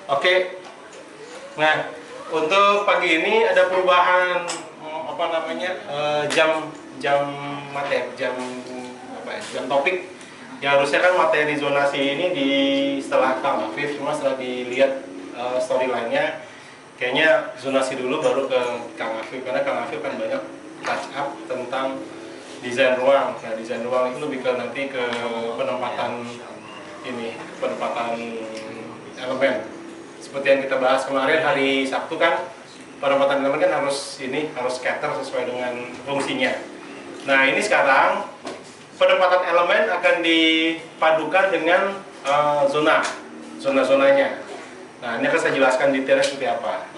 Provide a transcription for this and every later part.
Oke, nah untuk pagi ini ada perubahan jam materi, jam topik. Ya harusnya kan materi zonasi ini setelah Kang Afif, cuma setelah dilihat storyline-nya, kayaknya zonasi dulu baru ke Kang Afif, karena Kang Afif kan banyak touch up tentang desain ruang. Nah, desain ruang itu lebih ke nanti ke penempatan elemen. Seperti yang kita bahas kemarin hari Sabtu kan, penempatan elemen kan harus scatter sesuai dengan fungsinya. Nah, ini sekarang penempatan elemen akan dipadukan dengan zona-zonanya. Nah, ini akan saya jelaskan detailnya seperti apa.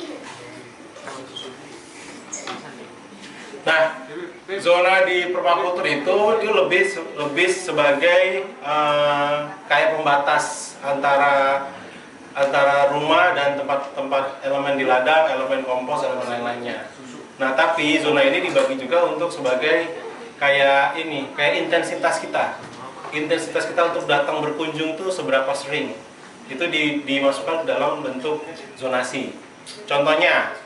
Nah, zona di permakultur itu lebih sebagai kayak pembatas antara rumah dan tempat elemen di ladang, elemen kompos, elemen lain-lainnya. Nah, tapi zona ini dibagi juga untuk sebagai kayak intensitas kita. Intensitas kita untuk datang berkunjung tuh seberapa sering. Itu dimasukkan dalam bentuk zonasi. Contohnya,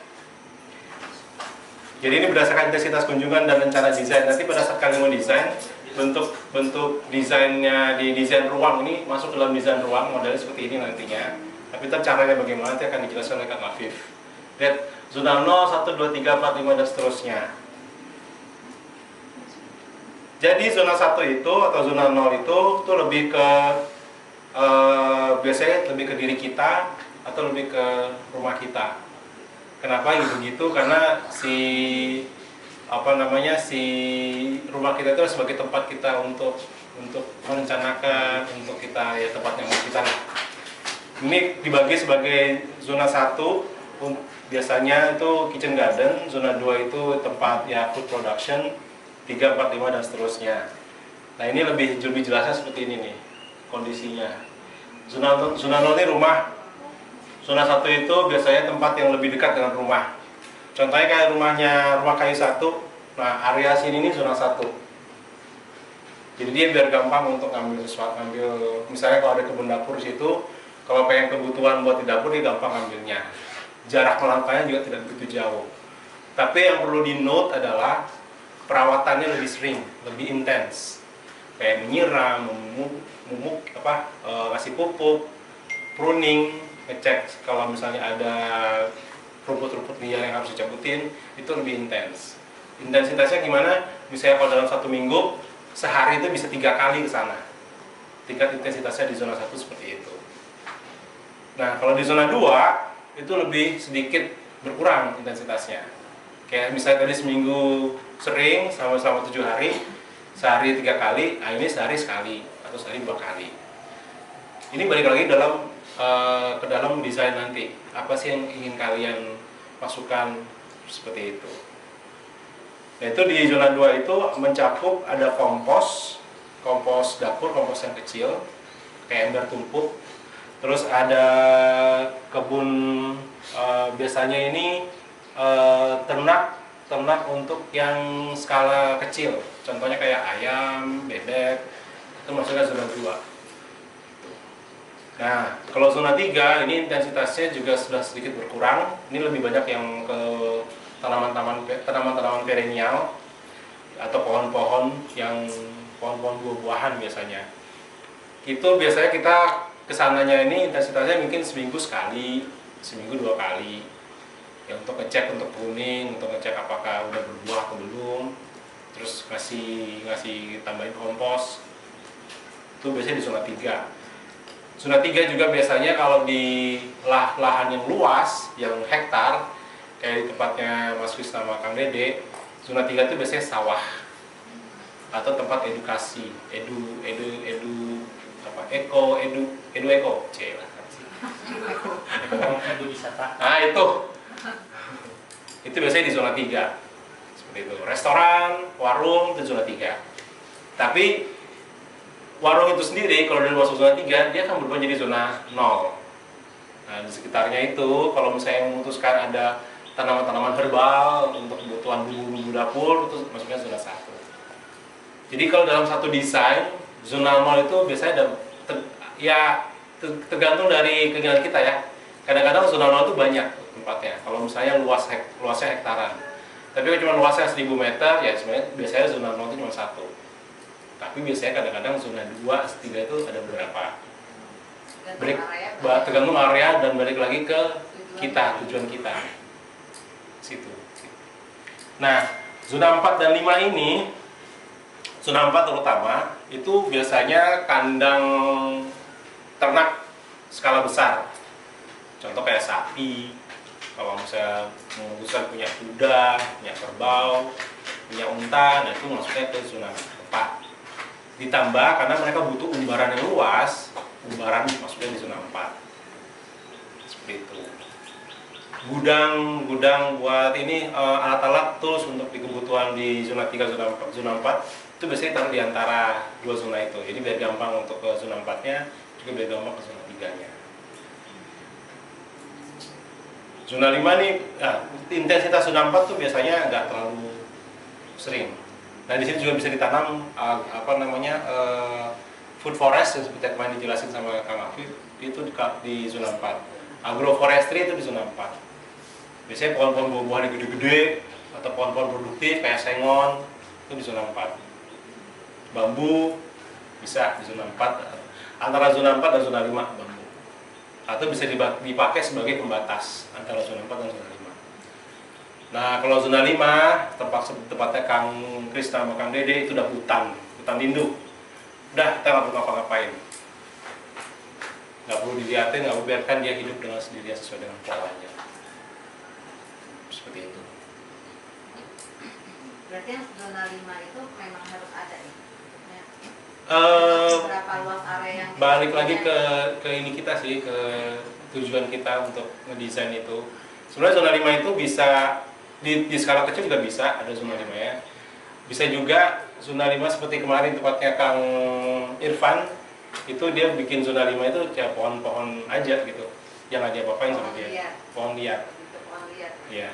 jadi ini berdasarkan intensitas kunjungan dan rencana desain. Nanti pada saat kalian mau desain, bentuk desainnya di desain ruang ini masuk dalam desain ruang, modelnya seperti ini nantinya. Tapi caranya bagaimana nanti akan dijelaskan oleh Kang Afif. Lihat, zona 0, 1, 2, 3, 4, 5, dan seterusnya. Jadi zona 1 itu atau zona 0 itu lebih ke biasanya lebih ke diri kita atau lebih ke rumah kita. Kenapa begitu? Karena si rumah kita itu sebagai tempat kita untuk merencanakan, untuk kita ya tempat nyaman kita lah. Ini dibagi sebagai zona 1 biasanya itu kitchen garden, zona 2 itu tempat ya food production, 3, 4, 5 dan seterusnya. Nah, ini lebih jelasnya seperti ini nih kondisinya. Zona 0 ini rumah. Zona 1 itu biasanya tempat yang lebih dekat dengan rumah. Contohnya kayak rumah kayu 1. Nah, area sini ini zona 1. Jadi dia biar gampang untuk ngambil misalnya kalau ada kebun dapur di situ, kalau pengen kebutuhan buat di dapur dia gampang ngambilnya. Jarak melangkahnya juga tidak begitu jauh. Tapi yang perlu di note adalah perawatannya lebih sering, lebih intens. Kayak menyiram, ngasih pupuk, pruning, ngecek kalau misalnya ada rumput-rumput liar yang harus dicabutin, itu lebih intens. Intensitasnya gimana? Misalnya kalau dalam 1 minggu, sehari itu bisa 3 kali ke sana. Tingkat intensitasnya di zona 1 seperti itu. Nah, kalau di zona 2, itu lebih sedikit berkurang intensitasnya. Kayak misalnya tadi seminggu sering, selama 7 hari, sehari 3 kali, nah ini sehari sekali, atau sehari 2 kali. Ini balik lagi ke dalam desain nanti. Apa sih yang ingin kalian masukkan seperti itu. Nah, itu di zona 2 itu mencakup ada kompos dapur, kompos yang kecil, kayak ember tumpuk. Terus ada kebun, biasanya ini ternak untuk yang skala kecil. Contohnya kayak ayam, bebek, itu masuknya zona 2. Nah, kalau zona 3 ini intensitasnya juga sudah sedikit berkurang. Ini lebih banyak yang ke tanaman-tanaman perennial atau pohon-pohon buah-buahan biasanya. Itu biasanya kita kesananya ini intensitasnya mungkin seminggu sekali, seminggu 2 kali. Ya, untuk ngecek, untuk pruning, untuk ngecek apakah udah berbuah atau belum. Terus ngasih tambahin kompos. Itu biasanya di zona 3. Zona 3 juga biasanya kalau di lahan yang luas, yang hektar, kayak di tempatnya Mas Fis sama Kang Dede, zona 3 itu biasanya sawah atau tempat edukasi, edu wisata. Nah, itu biasanya di zona 3. Seperti itu. Restoran, warung itu zona 3. Tapi warung itu sendiri kalau dari masuk zona 3 dia akan berubah jadi zona 0. Nah, di sekitarnya itu kalau misalnya memutuskan ada tanaman-tanaman herbal untuk kebutuhan bumbu-bumbu dapur, itu masuknya zona 1. Jadi kalau dalam satu desain zona 0 itu biasanya ada tergantung dari keinginan kita ya. Kadang-kadang zona 0 itu banyak tempatnya. Kalau misalnya luasnya hektaran. Tapi kalau cuma luasnya 1000 meter, ya sebenarnya biasanya zona 0 itu cuma satu. Tapi biasanya kadang-kadang zona 2, 3 itu ada beberapa. Tergantung area dan balik lagi ke tujuan kita. Situ. Nah, zona 4 dan 5 ini, zona 4 terutama, itu biasanya kandang ternak skala besar. Contoh kayak sapi, kalau misalnya memutuskan punya kuda, punya kerbau, punya unta, nah itu masuknya ke zona 4. Ditambah karena mereka butuh umbaran yang luas, umbaran masuknya di zona 4. Seperti itu. Gudang buat ini alat-alat tools untuk kebutuhan di zona 3, zona 4 itu biasanya taruh di antara dua zona itu. Jadi biar gampang untuk ke zona 4-nya, juga biar gampang ke zona 3-nya. Zona 5 nih, intensitas zona 4 tuh biasanya nggak terlalu sering. Nah di sini juga bisa ditanam food forest yang seperti kemarin dijelasin sama Kang Afif, itu di zona 4. Agroforestry itu di zona 4. Biasanya pohon-pohon buah-buahan yang gede-gede atau pohon-pohon produktif kayak sengon itu di zona 4. Bambu bisa di zona 4, antara zona 4 dan zona 5 bambu. Atau bisa dipakai sebagai pembatas antara zona 4 dan zona 5. Nah, kalau zona 5, tempatnya Kang Kris sama Kang Dede itu udah hutan lindung. Udah, kita nggak perlu ngapa-ngapain. Nggak perlu dilihatin, nggak perlu biarkan dia hidup dengan sendirinya sesuai dengan polanya. Seperti itu. Berarti yang zona 5 itu memang harus ada ya? Berapa luas area yang balik lagi ke ini kita sih, ke tujuan kita untuk ngedesain itu. Sebenarnya zona 5 itu bisa di skala kecil juga bisa ada zona 5 ya. Bisa juga zona 5 seperti kemarin tempatnya Kang Irfan, itu dia bikin zona 5 itu ya pohon-pohon aja gitu, yang nggak diapa-apain sama dia. Pohon liar. Ya.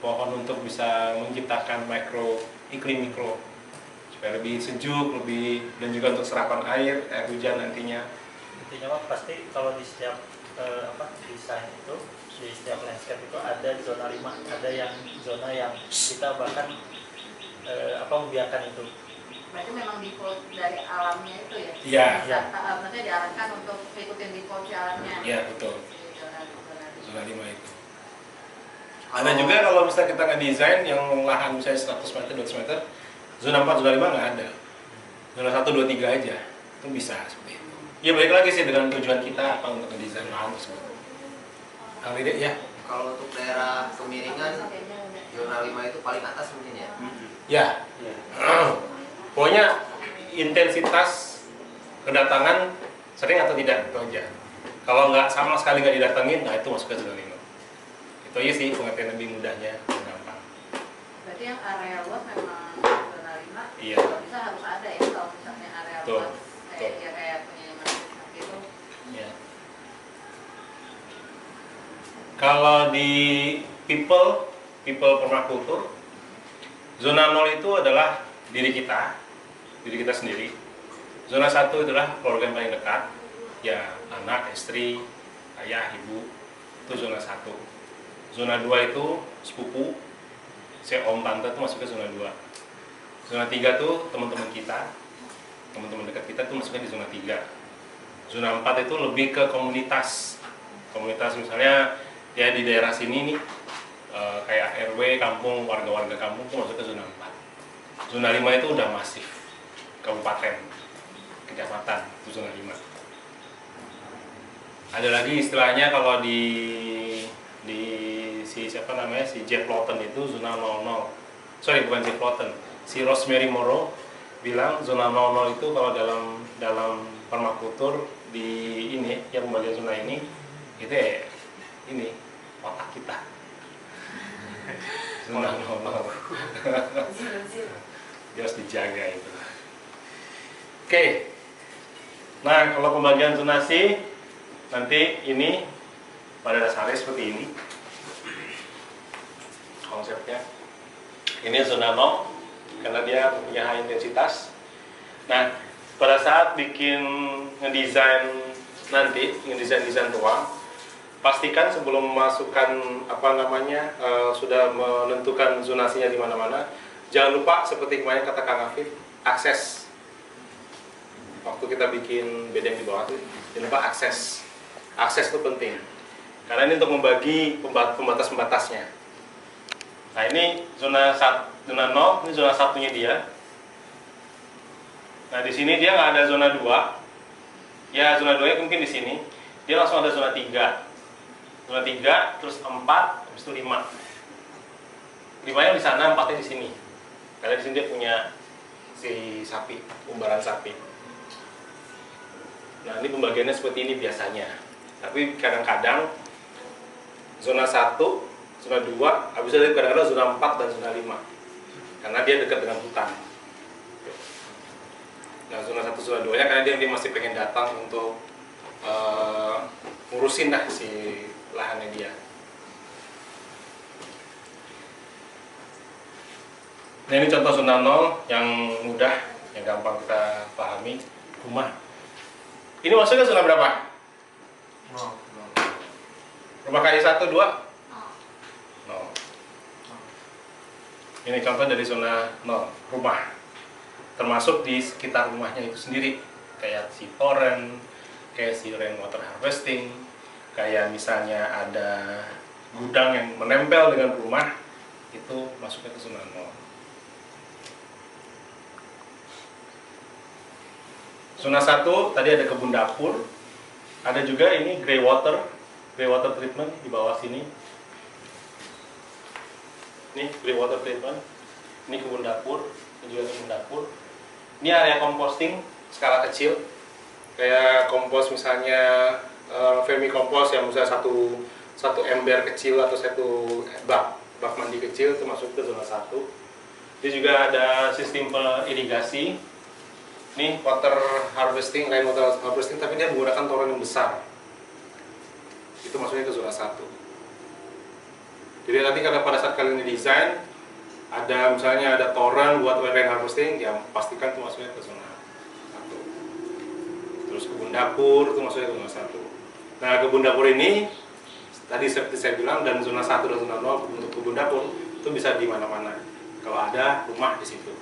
Pohon untuk bisa menciptakan iklim mikro supaya lebih sejuk, dan juga untuk serapan air hujan nantinya. Intinya mah pasti kalau di setiap desain itu, di setiap landscape itu ada zona 5, ada yang zona yang kita bahkan membiarkan itu. Berarti memang default dari alamnya itu ya? Iya. Maksudnya diarahkan untuk ikutin default alamnya. Iya, betul. Zona 5 itu. Ada juga kalau misalnya kita ngedesain yang lahan misalnya 100 meter, 200 meter, zona 4, zona 5 nggak ada. Zona 1, 2, 3 aja. Itu bisa seperti itu. Ya balik lagi sih dengan tujuan kita apa untuk ngedesain lahan tersebut. Kang Dede ya? Kalau untuk daerah kemiringan, zona 5 itu paling atas mungkin ya? Ya. Pokoknya intensitas kedatangan sering atau tidak, itu aja. Kalau nggak sama sekali nggak didatengin, nah itu masuk ke zona 5. Itu aja sih pengertian lebih mudahnya, gampang. Berarti yang area luas memang zona 5, Iya. kalau bisa harus ada ya, kalau misalnya area Betul. luas kayak punya Mas itu. Ya. Kalau di people permakultur, zona 0 itu adalah diri kita sendiri. Zona 1 adalah keluarga yang paling dekat, ya anak, istri, ayah, ibu, itu zona 1. Zona 2 itu sepupu, om, tante itu masuk ke zona 2. Zona 3 tuh teman-teman kita, teman-teman dekat kita tuh masuknya di zona 3. Zona 4 itu lebih ke komunitas misalnya ya di daerah sini nih, kayak RW, kampung, warga-warga kampung tuh masuk ke zona 4. Zona 5 itu udah masif, kabupaten, kecamatan, itu zona 5. Ada lagi istilahnya kalau di si Jeff Lawton itu zona 00. Sorry, bukan Jeff Lawton, si Rosemary Morrow bilang zona 00 itu kalau dalam permakultur di ini yang pembagian zona ini itu ya ini otak kita. Zona 00. Dia harus dijaga itu. Oke. Nah, kalau pembagian zonasi nanti ini pada dasarnya seperti ini konsepnya. Ini zona 0 karena dia punya high intensitas. Nah, pada saat ngedesain ruang, pastikan sebelum memasukkan sudah menentukan zonasinya di mana-mana, jangan lupa seperti kemarin kata Kang Afif, akses. Waktu kita bikin bedeng di bawah itu, jangan lupa akses. Akses itu penting, karena ini untuk membagi pembatas-pembatasnya. Nah ini zona 0, ini zona satunya dia. Nah di sini dia nggak ada zona 2. Ya zona 2 nya mungkin di sini. Dia langsung ada zona 3. Zona 3, terus 4, habis itu 5. 5-nya di sana, 4-nya di sini. Karena di sini dia punya si sapi, umbaran sapi. Nah ini pembagiannya seperti ini biasanya. Tapi kadang-kadang zona 1, zona 2, habis itu kadang-kadang zona 4 dan zona 5. Karena dia dekat dengan hutan. Nah zona 1, zona 2 nya karena dia masih pengen datang untuk ngurusin lah si lahannya dia. Nah ini contoh zona 0 yang mudah, yang gampang kita pahami, rumah. Ini maksudnya zona berapa? Rumah kali 1, 2? 0. Ini contoh dari zona 0, rumah. Termasuk di sekitar rumahnya itu sendiri. Kayak si toren, kayak si rainwater harvesting, kayak misalnya ada gudang yang menempel dengan rumah, itu masuknya ke zona 0. Zona 1 tadi ada kebun dapur, ada juga ini grey water treatment di bawah sini. Ini grey water treatment, ini kebun dapur, ini juga kebun dapur. Ini area composting skala kecil, kayak kompos misalnya vermicompost yang misalnya satu ember kecil atau satu bak mandi kecil, itu masuk ke zona 1. Ini juga ada sistem irigasi. Ini water harvesting, rainwater harvesting, tapi dia menggunakan toren yang besar. Itu masuknya ke zona 1. Jadi nanti karena pada saat kalian desain, ada misalnya ada toren buat rain harvesting, ya pastikan itu masuknya ke zona 1. Terus kebun dapur itu masuknya ke zona 1. Nah kebun dapur ini, tadi seperti saya bilang, dan zona 1 dan zona 0 untuk kebun dapur itu bisa di mana-mana. Kalau ada rumah di situ.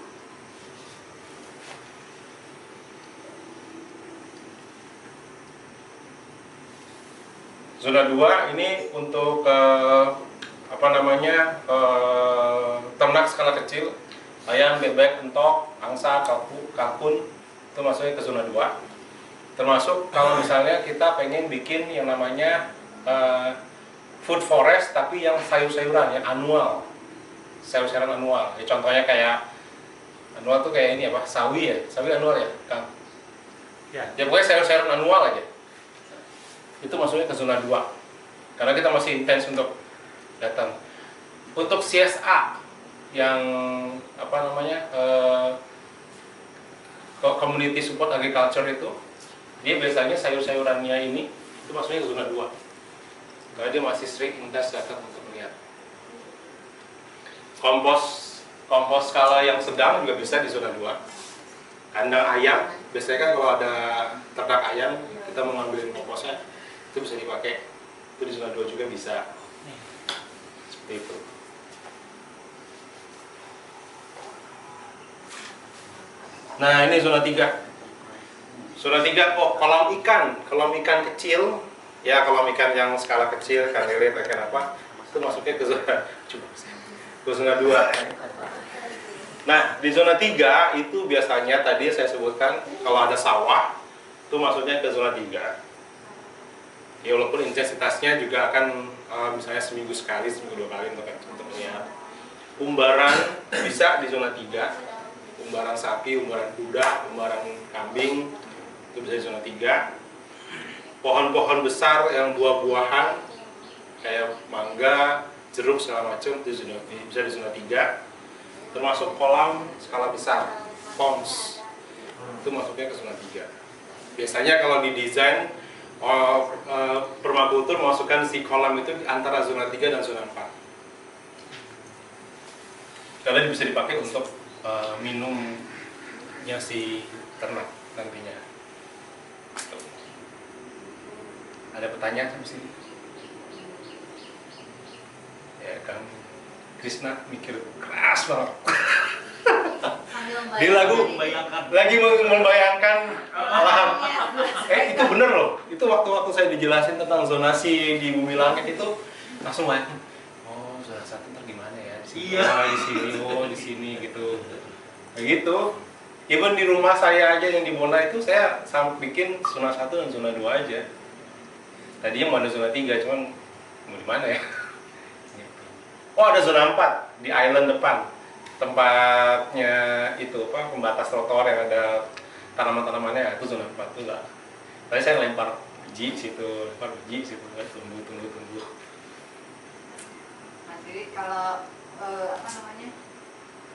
Zona 2 ini untuk ternak skala kecil, ayam, bebek, entok, angsa, kalkun, itu masuknya ke zona 2. Termasuk kalau misalnya kita pengen bikin yang namanya food forest, tapi yang sayur-sayuran, yang annual, sayur-sayuran annual. Ya, contohnya kayak annual tuh kayak ini apa? Sawi ya, sawi annual ya, Kang. Ya pokoknya sayur-sayuran annual aja. Itu masuknya ke zona 2 karena kita masih intens untuk datang. Untuk CSA yang community support agriculture itu, dia biasanya sayur-sayurannya ini itu masuknya ke zona 2 karena dia masih sering intens datang untuk melihat. Kompos skala yang sedang juga bisa di zona 2. Kandang ayam, biasanya kan kalau ada ternak ayam, kita mau ngambilin komposnya, itu bisa dipakai. Itu di zona 2 juga bisa. Seperti itu. Nah, ini zona 3. Zona 3, kolam ikan kecil. Ya, kolam ikan yang skala kecil, ikan lele, ikan apa, itu masuknya ke zona 2. Nah, di zona 3 itu biasanya tadi saya sebutkan kalau ada sawah itu masuknya ke zona 3. Ya walaupun intensitasnya juga akan misalnya seminggu sekali, seminggu 2 kali untuk melihat. Umbaran bisa di zona 3. Umbaran sapi, umbaran kuda, umbaran kambing itu bisa di zona 3. Pohon-pohon besar yang buah-buahan kayak mangga, jeruk segala macam itu bisa di zona 3. Termasuk kolam skala besar, ponds, itu masuknya ke zona 3. Biasanya kalau di desain permakultur masukkan si kolam itu antara zona 3 dan zona 4. Karena bisa dipakai untuk minumnya si ternak nantinya. Ada pertanyaan sampai sini? Krishna mikir keras banget. Sambil Di lagu Membayangkan. lagi membayangkan lahan. Itu bener loh. Itu waktu saya dijelasin tentang zonasi di bumi langit itu langsung bayangin. Oh, zona 1 ntar gimana ya? Di sini, Iya. di sini, di sini gitu. Kayak gitu. Even di rumah saya aja yang di Bona itu saya bikin zona 1 dan zona 2 aja. Tadinya mau ada zona 3, cuman mau di mana ya? Gitu. Oh, ada zona 4 di island depan. Tempatnya itu apa, pembatas trotoar yang ada tanaman-tanamannya, itu zona 4 tuh lah. Tadi saya lempar biji situ, tumbuh. Mas jadi kalau apa namanya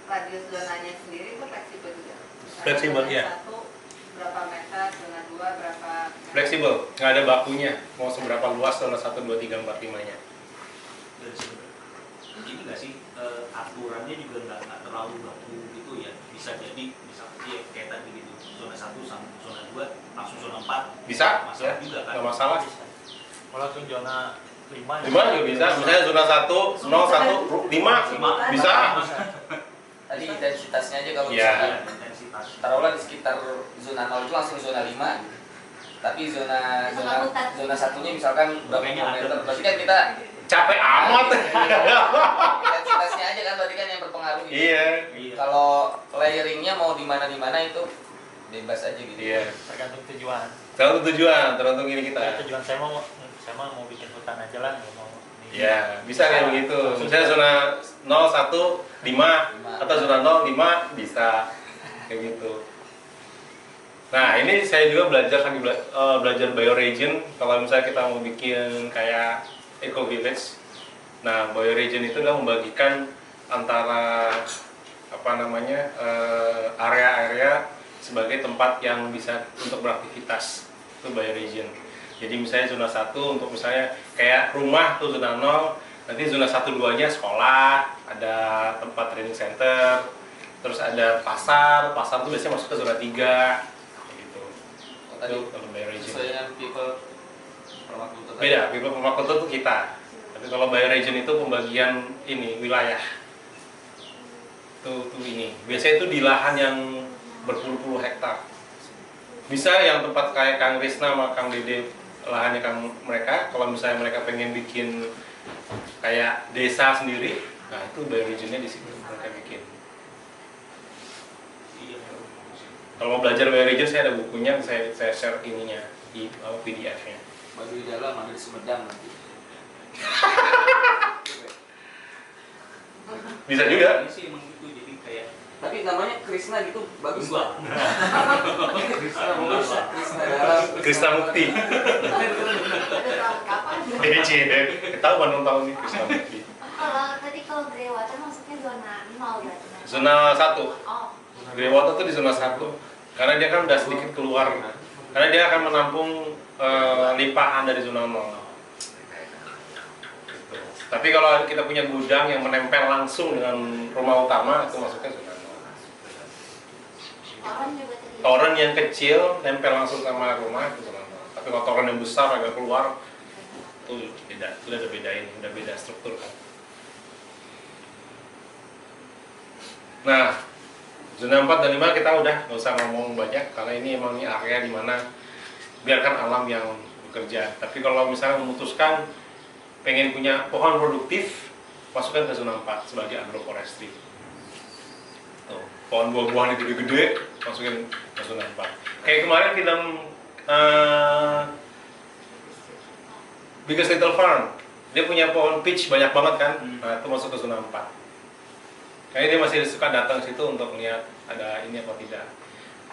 radius zonanya sendiri itu fleksibel juga. Misalnya Fleksibel, zona iya. 1 berapa meter, zona 2 berapa meter. Fleksibel, nggak ada bakunya. Mau seberapa luas zona 1, 2, 3, 4, 5-nya. Dan sebenarnya ini nggak sih aturannya juga nggak terlalu baku gitu ya, bisa jadi misalnya ya, kayak tadi gitu zona 1 sama zona 2 langsung zona 4 Bisa, masalah ya? juga kan. Nggak masalah. Walaupun zona 5 5 juga bisa, misalnya zona 1, 0, 1, 5, bisa. Tadi intensitasnya aja kalau Iya. misalkan Intensitas. taruhlah di sekitar zona 0 itu langsung zona 5. Tapi zona satunya misalkan berapa Kayaknya ada. kilometer. Berarti kan kita Capek amat. intensitasnya aja kan berarti kan yang berpengaruh. Gitu. Iya. Iya. Kalau layeringnya mau di mana itu bebas aja gitu. Iya. Tergantung tujuan. Tergantung tujuan, tergantung ini kita. Ya, tujuan saya mau bikin hutan aja lah, nggak mau. Ya, bisa kayak begitu. Misalnya zona 0, 1, 5 atau zona 0, 5 bisa kayak gitu. Nah, ini saya juga belajar belajar bioregion. Kalau misalnya kita mau bikin kayak eco village. Nah, bioregion itu adalah membagikan antara apa namanya area-area sebagai tempat yang bisa untuk beraktivitas. Itu bioregion. Jadi misalnya zona 1 untuk misalnya kayak rumah tuh zona 0, nanti zona 1 2-nya sekolah, ada tempat training center, terus ada pasar tuh biasanya masuk ke zona 3 gitu. Tadi Itu kalau bioregion. sesuai dengan people permakultur. Beda, people permakultur itu kita. Tapi kalau bioregion itu pembagian ini wilayah. Tuh ini. Biasanya itu di lahan yang berpuluh-puluh hektar. Bisa yang tempat kayak Kang Krisna sama Kang Dede lahannya kan mereka, kalau misalnya mereka pengen bikin kayak desa sendiri, nah itu bioregionnya di situ mereka bikin. Kalau mau belajar bioregion saya ada bukunya, saya share ininya di PDF-nya. Baduy dalam ada di Sumedang nanti. Bisa juga. Ini sih emang gitu, jadi kayak Tapi namanya Krishna gitu bagus Enggak. Pak. Krishna dalam. Krisna Mukti. Ada tahun kapan? Tahu mana tahun ini Krisna Mukti. Kalau Greywater maksudnya zona 0 berarti. Zona 1. Oh. Greywater tuh di zona 1. Karena dia kan udah sedikit keluar. Karena dia akan menampung limpahan dari zona 0. Gitu. Tapi kalau kita punya gudang yang menempel langsung dengan rumah utama, itu masuknya zona 0. Toren juga tadi. Toren yang kecil nempel langsung sama rumah itu zona 0. Tapi kalau toren yang besar agak keluar, itu beda. Itu udah beda struktur kan. Nah, zona 4 dan 5 kita udah nggak usah ngomong banyak karena ini emang area di mana biarkan alam yang bekerja. Tapi kalau misalnya memutuskan pengen punya pohon produktif, masukkan ke zona 4 sebagai agroforestry. Tuh, pohon buah-buahan yang gede-gede, masukin ke zona 4. Kayak kemarin film Biggest Little Farm, dia punya pohon peach banyak banget kan, nah itu masuk ke zona 4. Kayaknya dia masih suka datang ke situ untuk lihat ada ini apa tidak.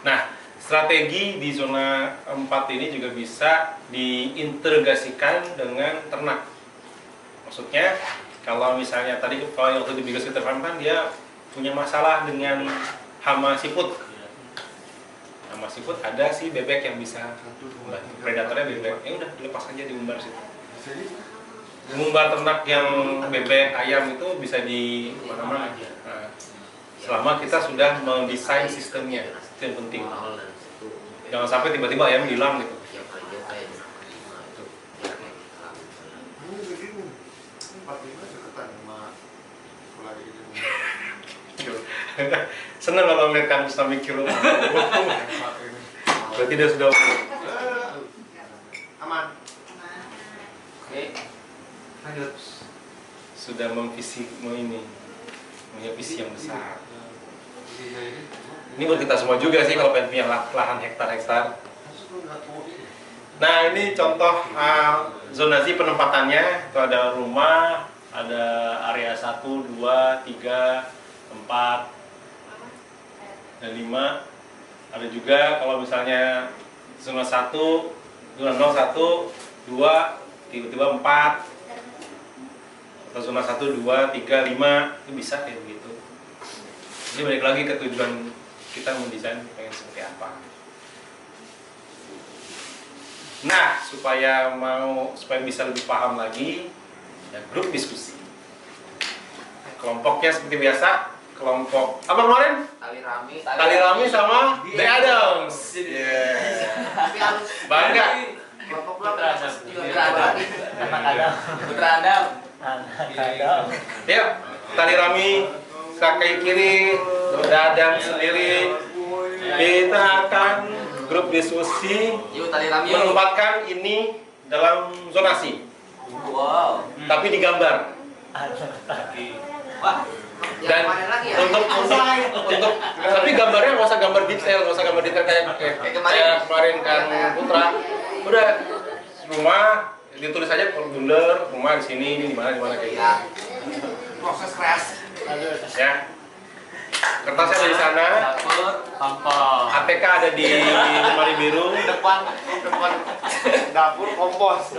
Nah, strategi di zona 4 ini juga bisa diintegrasikan dengan ternak. Maksudnya, kalau misalnya tadi kalau yang waktu di Biggest Little Farm kan dia punya masalah dengan hama siput. Hama siput ada si bebek yang bisa, predatornya bebek. Ya udah dilepas aja diumbar situ. Mengumbar ternak yang bebek, ayam itu bisa di mana-mana. Nah, selama kita sudah mendesain sistemnya, itu yang penting. Jangan sampai tiba-tiba ayam hilang gitu. mikir. Senang kalau melihat Kang Gusna mikir. Berarti dia sudah aman. Oke. Lanjut. Sudah punya visi yang besar. Ini buat kita semua juga sih kalau pengen punya lahan hektar-hektar. Nah ini contoh zonasi penempatannya. Itu ada rumah, ada area 1, 2, 3, 4, dan 5. Ada juga kalau misalnya zona 1, zona 0, 1, 2, tiba-tiba 4, atau zona 1, 2, 3, 5, itu bisa kayak begitu. Jadi balik lagi ke tujuan kita mendesain pengen seperti apa. Nah, supaya bisa lebih paham lagi, ya grup diskusi. Kelompoknya seperti biasa, kelompok apa kemarin? Tali Rami sama The Adams. Bangga. Putra Adam. Ya, Tali Rami kaki kiri, The Adams sendiri. Kita akan grup diskusi menempatkan ini dalam zonasi. Wow. Tapi digambar. Wah. Dan untuk tapi gambarnya nggak usah gambar detail kayak kemarin kan Putra. Udah rumah ditulis aja bunder rumah di sini ini di mana kayak gitu. Proses kreasi. Ya. Kertasnya ada di sana. Dapur, kompos. ATK ada di lemari biru. Depan dapur kompos.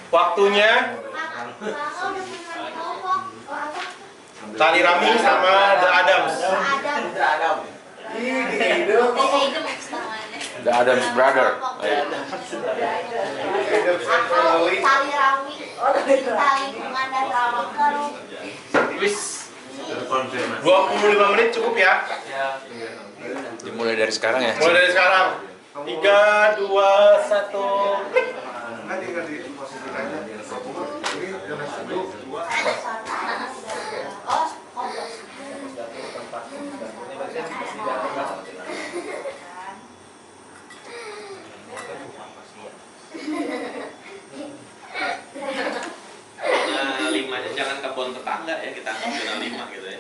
Waktunya Tali Rami sama The Adams. The Adams Brother. Tali Rami, tali bunga dan rawangkar. Wis 25 menit cukup ya. Dimulai dari sekarang ya. Mulai dari sekarang. 3, 2, 1. Klik. Limanya jangan kebun tetangga ya, kita zona 5 gitu ya.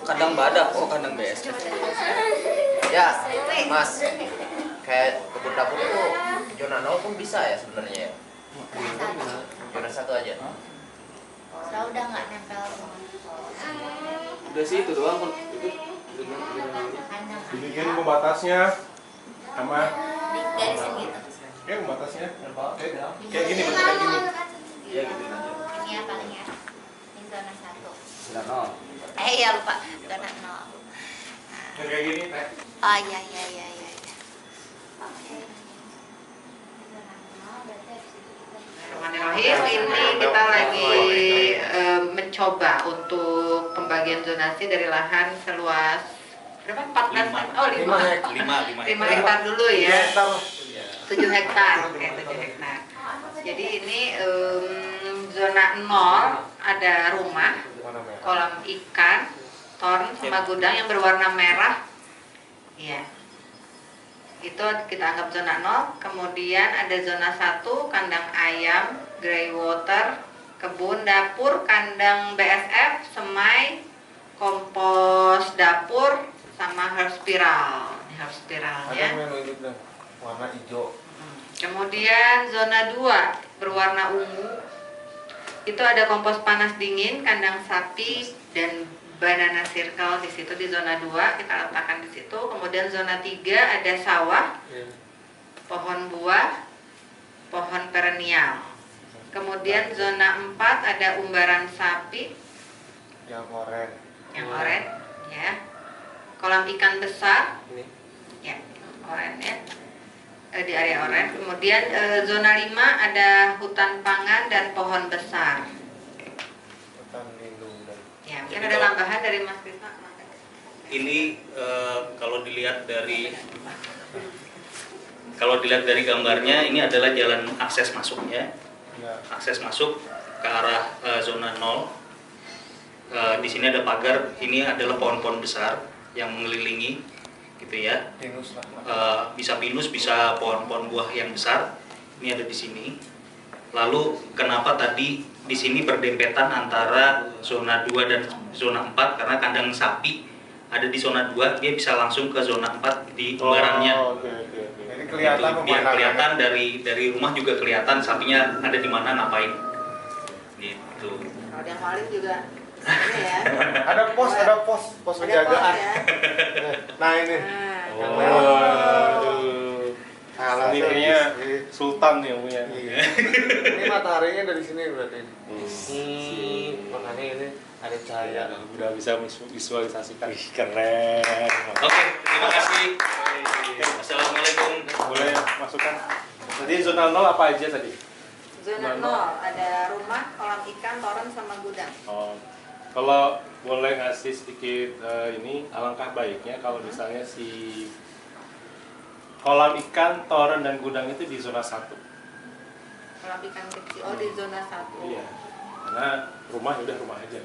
Kandang badak, kandang BS. Ya, Mas. Kayak kebun dapur itu zona 0 pun bisa ya sebenarnya ya. Zona 1 aja. Saya udah nggak nempel Udah sih itu doang pun. Dibikin pembatasnya sama dari segitu. pembatasnya kayak gini bentuk kayak gini. Iya gitu aja. Ini ya paling ya. Ini zona 1. Zona 0. Iya lupa zona 0. Kayak gini. Oh iya. Oke. Zona 0 berarti habis itu Bismillahirrahmanirrahim. Ini kita lagi mencoba untuk pembagian zonasi dari lahan seluas berapa? 14? Oh 5 hektar dulu ya. 7 hektar. Oke, 7 hektar. Jadi ini zona 0 ada rumah, kolam ikan, torn sama gudang yang berwarna merah. Iya. Itu kita anggap zona 0. Kemudian ada zona 1, kandang ayam, grey water, kebun dapur, kandang BSF, semai, kompos dapur, sama herb spiral. Ini herb spiralnya. Warna hijau. Kemudian zona 2 berwarna ungu. Itu ada kompos panas dingin, kandang sapi, dan banana circle di situ di zona 2 kita letakkan di situ. Kemudian zona 3 ada sawah, pohon buah, pohon perennial. Kemudian zona 4 ada umbaran sapi Yang oren. ya. Kolam ikan besar. Ini. Ya, oren ya. Di area oren. Kemudian zona 5 ada hutan pangan dan pohon besar. Hutan lindung dan Ya, mungkin ada tambahan dari Mas Krisna. Ini kalau dilihat dari kalau dilihat dari gambarnya ini adalah jalan akses masuknya. Ya. Akses masuk ke arah zona 0. Di sini ada pagar, ini adalah pohon-pohon besar yang mengelilingi gitu ya. Pinus lah. Bisa pinus, bisa pohon-pohon buah yang besar. Ini ada di sini. Lalu kenapa tadi di sini berdempetan antara zona 2 dan zona 4? Karena kandang sapi ada di zona 2, dia bisa langsung ke zona 4 di kembarannya. Oke. Jadi kelihatan Biar kelihatan dari rumah juga kelihatan sapinya ada di mana, ngapain. Gitu. Kalau yang maling juga ini ya. Ada pos Ada penjagaan. pos ya. Nah ini. Nah, Waduh. Ini kayaknya Sultan nih yang punya. Ini mataharinya dari sini berarti. Makanya ini ada cahaya. Udah bisa visualisasikan. Keren. Oke, terima kasih. Assalamualaikum. Boleh masukkan. Tadi zona 0 apa aja tadi? Zona 0 ada rumah, kolam ikan, toren sama gudang. Oh, kalau boleh ngasih sedikit ini, alangkah baiknya kalau misalnya si kolam ikan, toren dan gudang itu di zona 1. Kolam ikan kecil, oh di zona 1. Iya. Karena rumah udah rumah aja.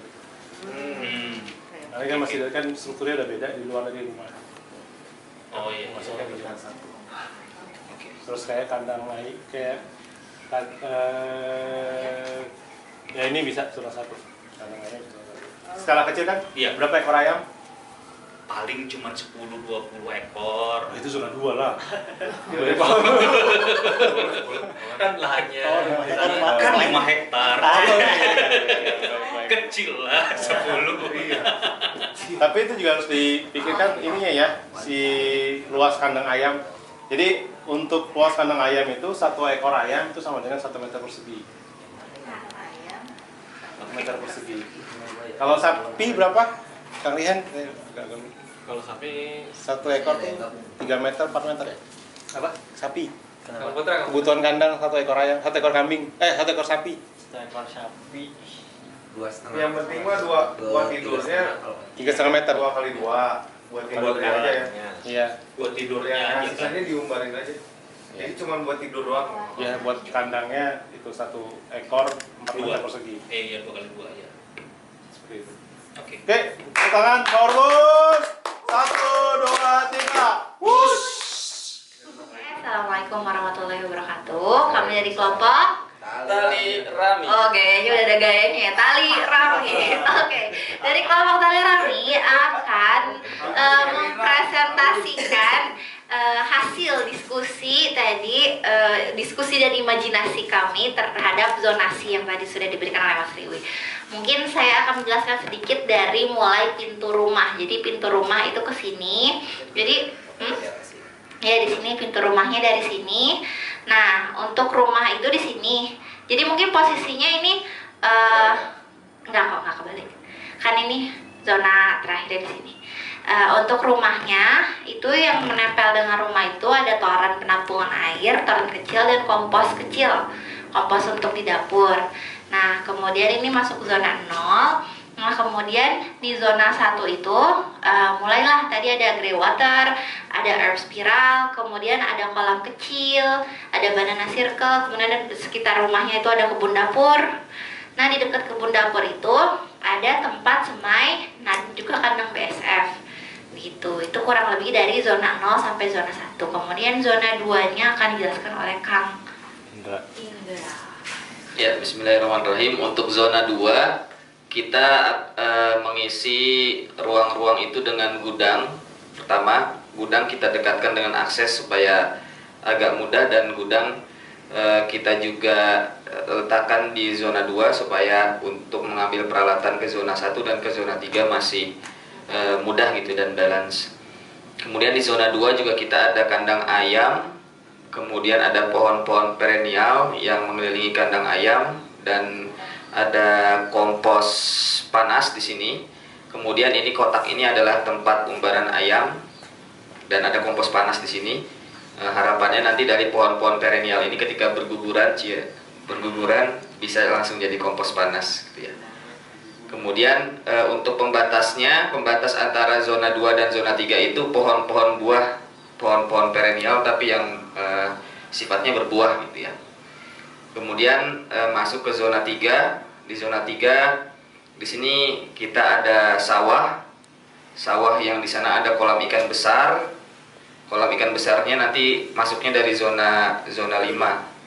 Karena kan masih kan strukturnya udah beda di luar dari rumah. Oh iya. Masuknya di zona 1. Terus kayak kandang naik kayak ya ini bisa zona 1. Kandang ayam bisa zona 1. Skala kecil kan? Iya. Berapa ekor ayam? Paling cuma 10-20 ekor. Itu zona 2 lah. Kan lahannya Oh, kan 5 hektar. Kecil lah 10. Iya. Tapi itu juga harus dipikirkan ininya ya, si luas kandang ayam. Jadi untuk luas kandang ayam itu 1 ekor ayam itu sama dengan 1 meter persegi. 1 meter persegi. Kalau sapi berapa? Kang Rihan? Kalau sapi 1 ekor tuh 3 meter, 4 meter ya? Apa? Sapi. Kang Putra, Kebutuhan kandang 1 ekor ayam, 1 ekor kambing, 1 ekor sapi. 1 ekor sapi. 2,5. Yang penting mah dua tidurnya 3,5 meter. 2 kali 2 buat tidurnya aja ya. Iya. Buat tidurnya Ya, aja kan. sisanya diumbarin aja. Jadi cuma buat tidur doang. Ya buat kandangnya itu 1 ekor 4 meter persegi. Iya 2 kali 2 ya. Seperti itu. Oke. Oke, tepuk tangan, power boost. 1, 2, 3. Wush. Assalamualaikum warahmatullahi wabarakatuh. Kami dari kelompok Tali Rami. Oh, gayanya udah ada gayanya ya. Tali Rami. Oke. Dari kelompok Tali Rami akan mempresentasikan hasil diskusi tadi, diskusi dan imajinasi kami terhadap zonasi yang tadi sudah diberikan oleh Mas Riwi. Mungkin saya akan menjelaskan sedikit dari mulai pintu rumah. Jadi pintu rumah itu ke sini. Jadi ya di sini pintu rumahnya dari sini. Nah, untuk rumah itu di sini. Jadi mungkin posisinya ini enggak kebalik. Kan ini zona terakhir di sini. Untuk rumahnya itu yang menempel dengan rumah itu ada toren penampungan air, toren kecil dan kompos kecil. Kompos untuk di dapur. Nah, kemudian ini masuk zona 0. Nah, kemudian di zona 1 itu mulailah tadi ada grey water, ada herb spiral, kemudian ada kolam kecil, ada banana circle, kemudian di sekitar rumahnya itu ada kebun dapur. Nah, di dekat kebun dapur itu ada tempat semai, nah juga kandang BSF. Gitu. Itu kurang lebih dari zona 0 sampai zona 1. Kemudian zona 2-nya akan dijelaskan oleh Kang Indra. Ya, bismillahirrahmanirrahim. Untuk zona 2 kita mengisi ruang-ruang itu dengan gudang. Pertama, gudang kita dekatkan dengan akses supaya agak mudah, dan gudang kita juga letakkan di zona 2 supaya untuk mengambil peralatan ke zona 1 dan ke zona 3 masih mudah gitu dan balance. Kemudian di zona 2 juga kita ada kandang ayam, kemudian ada pohon-pohon perennial yang mengelilingi kandang ayam, dan ada kompos panas di sini. Kemudian ini kotak ini adalah tempat umbaran ayam, dan ada kompos panas di sini. Harapannya nanti dari pohon-pohon perennial ini ketika berguguran bisa langsung jadi kompos panas gitu ya. Kemudian untuk pembatas antara zona 2 dan zona 3 itu pohon-pohon buah pohon-pohon perennial tapi yang sifatnya berbuah gitu ya. Kemudian masuk ke zona 3. Di zona 3 di sini kita ada sawah yang di sana ada kolam ikan besar. Kolam ikan besarnya nanti masuknya dari zona 5.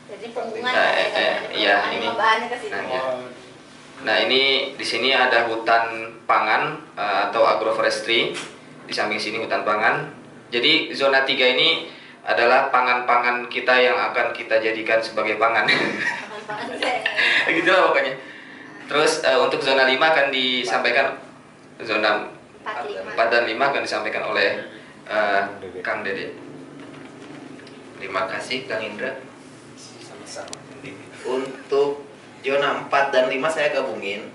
Jadi penghubungan ini. Nah, ini di sini ada hutan pangan atau agroforestry. Di samping sini hutan pangan. Jadi zona 3 ini adalah pangan-pangan kita yang akan kita jadikan sebagai pangan. Gitulah pokoknya. Terus untuk zona 5 akan disampaikan, zona 4 dan 5 akan disampaikan oleh Kang Dede. Terima kasih Kang Indra. Sama-sama. Untuk zona 4 dan 5 saya gabungin.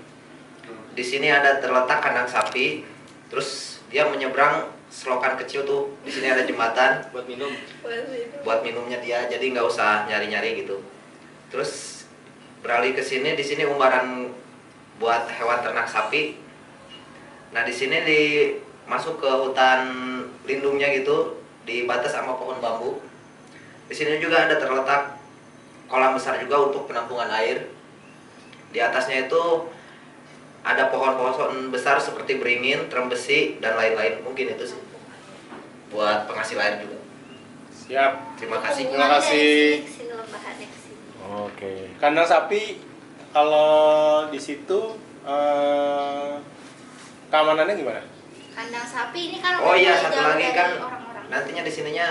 Di sini ada terletak kandang sapi, terus dia menyeberang selokan kecil tuh. Di sini ada jembatan Buat minum. buat minumnya dia, jadi nggak usah nyari-nyari gitu. Terus beralih ke sini, di sini umbaran buat hewan ternak sapi. Nah, di sini masuk ke hutan lindungnya gitu, dibatas sama pohon bambu. Di sini juga ada terletak kolam besar juga untuk penampungan air. Di atasnya itu ada pohon-pohon besar seperti beringin, terem besi, dan lain-lain. Mungkin itu sih buat penghasil air juga. Siap. Terima kasih. Terima kasih. Oke. Kandang sapi kalau di situ keamanannya gimana? Kandang sapi ini kan Oh iya, udah satu jauh lagi dari kan orang-orang. nantinya di sininya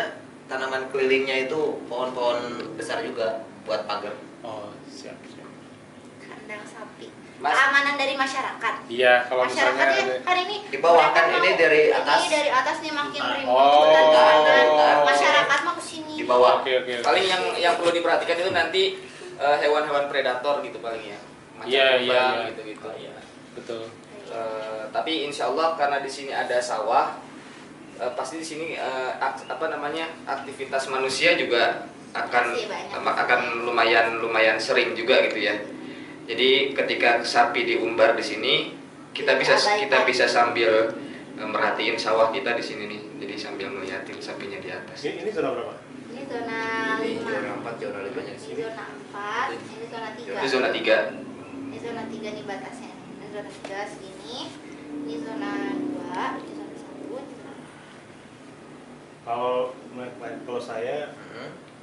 tanaman kelilingnya itu pohon-pohon besar juga buat pagar. Oh, siap. Kandang sapi. Mas. Keamanan dari masyarakat. Iya, kalau misalnya Masyarakatnya ada kan ini Di bawah mereka kan ini mau- dari atas. Ini dari atas nih makin rimbun. Oh. Masyarakat mau kesini. Di bawah. Oke. Paling yang perlu diperhatikan itu nanti hewan-hewan predator gitu paling ya. Macam Iya. kembang gitu-gitu. Betul. Tapi insya Allah karena di sini ada sawah, pasti di sini aktivitas manusia juga akan lumayan sering juga gitu ya. Jadi ketika sapi diumbar di sini, kita bisa sambil merhatiin sawah kita di sini nih. Jadi sambil ngeliatin sapinya di atas. Ini zona berapa? Ini zona 5. Zona 4, zona 5 nya Ini sini. zona 4, ini zona 3. Itu zona 3. Ini zona 3 nih batasnya. Ini zona 3 segini. Ini zona 2, ini zona 1, ini zona Kalau saya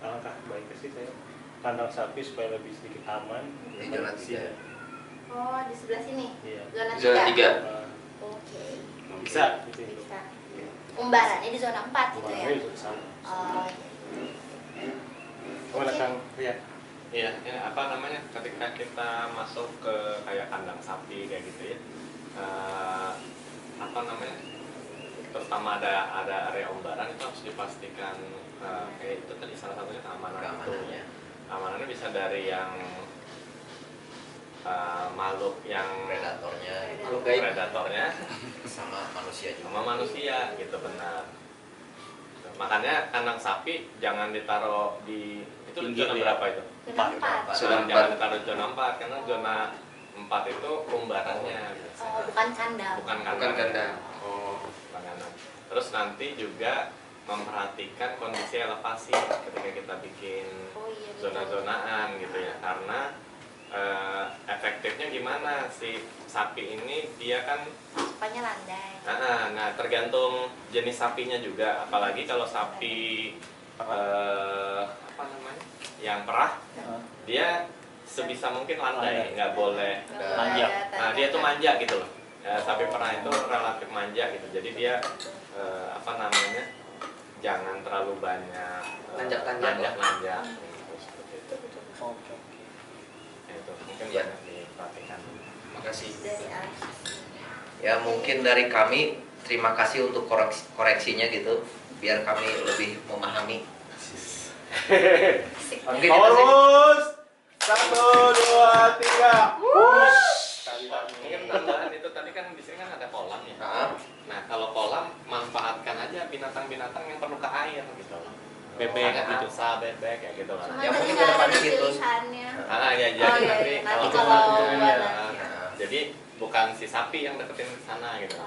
alangkah baiknya sih saya kandang sapi supaya lebih sedikit aman. Di zona 3. Oh, di sebelah sini. Iya. Zona 3. Oke. Bisa. Gitu. Bisa. Umbarannya di zona 4 gitu ya. Warnanya itu sama. Oh. Gimana Oke. Kang Rian? Iya, ini apa namanya? Ketika kita masuk ke kayak kandang sapi kayak gitu ya, apa namanya? Terutama ada area umbaran itu harus dipastikan kayak itu tadi salah satunya keamanan itu. Keamanannya bisa dari yang makhluk yang predatornya sama manusia juga. sama manusia gitu, benar. Makanya kandang sapi jangan ditaruh di itu zona berapa itu? Zona 4. Jangan ditaruh zona 4 karena zona 4 itu umbarannya. Oh, bukan kandang. Bukan kandang. Oh, bukan kandang. Terus nanti juga memperhatikan kondisi elevasi ketika kita bikin zona-zonaan gitu ya, karena efektifnya gimana si sapi ini dia kan Supaya landai. nah tergantung jenis sapinya juga, apalagi kalau sapi apa namanya yang perah dia sebisa mungkin landai, nggak boleh Manja. nah dia tuh manja gitu loh. Sapi perah itu relatif manja gitu, jadi dia apa namanya jangan terlalu banyak Nanjak-nanjak. nanjak gitu, seperti itu. Oke. Itu mungkin Ya. banyak diperhatikan. Makasih. Dari atas. Ya mungkin dari kami terima kasih untuk koreksinya gitu, biar kami lebih memahami. Mungkin itu sih. Terus 1, 2, 3. Mungkin tambahan itu tadi kan di sini kan ada kolam ya. Nah kalau kolam manfaatkan aja binatang-binatang yang perlu ke air gitu loh. Bebek Ada gitu. angsa, bebek kayak gitu lah. Cuman Ya, tadi mungkin nggak ke depan ada situ. pilihannya. Ya jadi Oh, iya, nanti iya. Nanti kalau Nah, buat nanti. jadi bukan si sapi yang deketin ke sana gitu.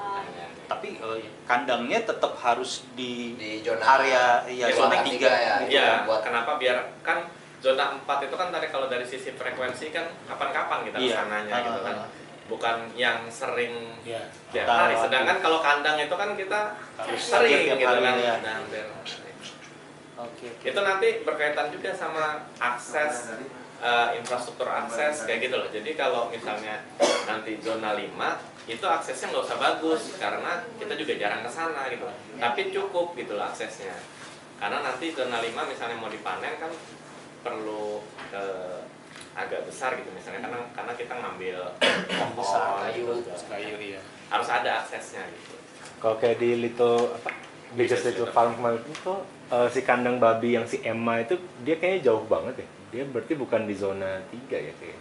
Tapi kandangnya tetap harus di zona area zona 3 ya. Iya, kenapa? Biar kan zona 4 itu kan kalau dari sisi frekuensi kan kapan-kapan kita kesananya gitu kan. Bukan yang sering tiap hari. Sedangkan kalau kandang itu kan kita harus sering gitu kan. Itu nanti berkaitan juga sama akses infrastruktur akses kayak gitu loh. Jadi kalau misalnya nanti zona 5 itu aksesnya nggak usah bagus karena kita juga jarang ke sana gitu. Tapi cukup gitu loh aksesnya. Karena nanti zona 5 misalnya mau dipanen kan perlu agak besar gitu misalnya karena kita ngambil pohon kayu ya. Harus ada aksesnya gitu. Kalau kayak di Biggest Little Farm kemarin itu si kandang babi yang si Emma itu dia kayaknya jauh banget ya. Dia berarti bukan di zona 3 ya kayak.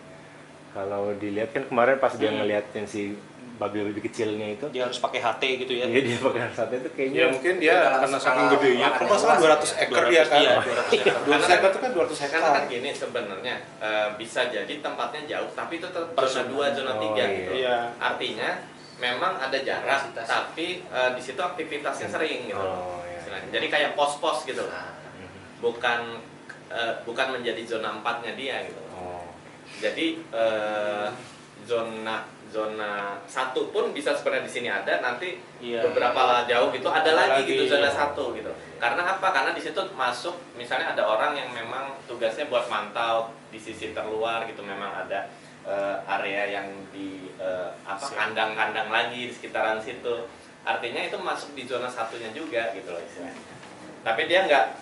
Kalau dilihat kan kemarin pas dia ngeliatin si babi-babi kecilnya itu dia harus pakai HT gitu ya. Iya, dia pakai HT itu kayaknya ya mungkin dia karena saking gedenya kan masalah 200 ekor dia kan. Iya, 200 ekor itu kan 200 hektar. Karena kan gini sebenarnya bisa jadi tempatnya jauh tapi itu tetap zona 2, zona 3 gitu. Iya. Artinya memang ada jarak tapi di situ aktivitasnya sering gitu. Jadi kayak pos-pos gitu. Bukan menjadi zona 4-nya dia gitu. Jadi zona 1 pun bisa sebenarnya di sini ada, nanti beberapa jauh gitu ada lagi gitu zona 1 gitu. Karena apa? Karena di situ masuk misalnya ada orang yang memang tugasnya buat mantau di sisi terluar gitu, memang ada area yang di kandang-kandang lagi di sekitaran situ. Artinya itu masuk di zona 1-nya juga gitu loh istilahnya. Tapi dia nggak,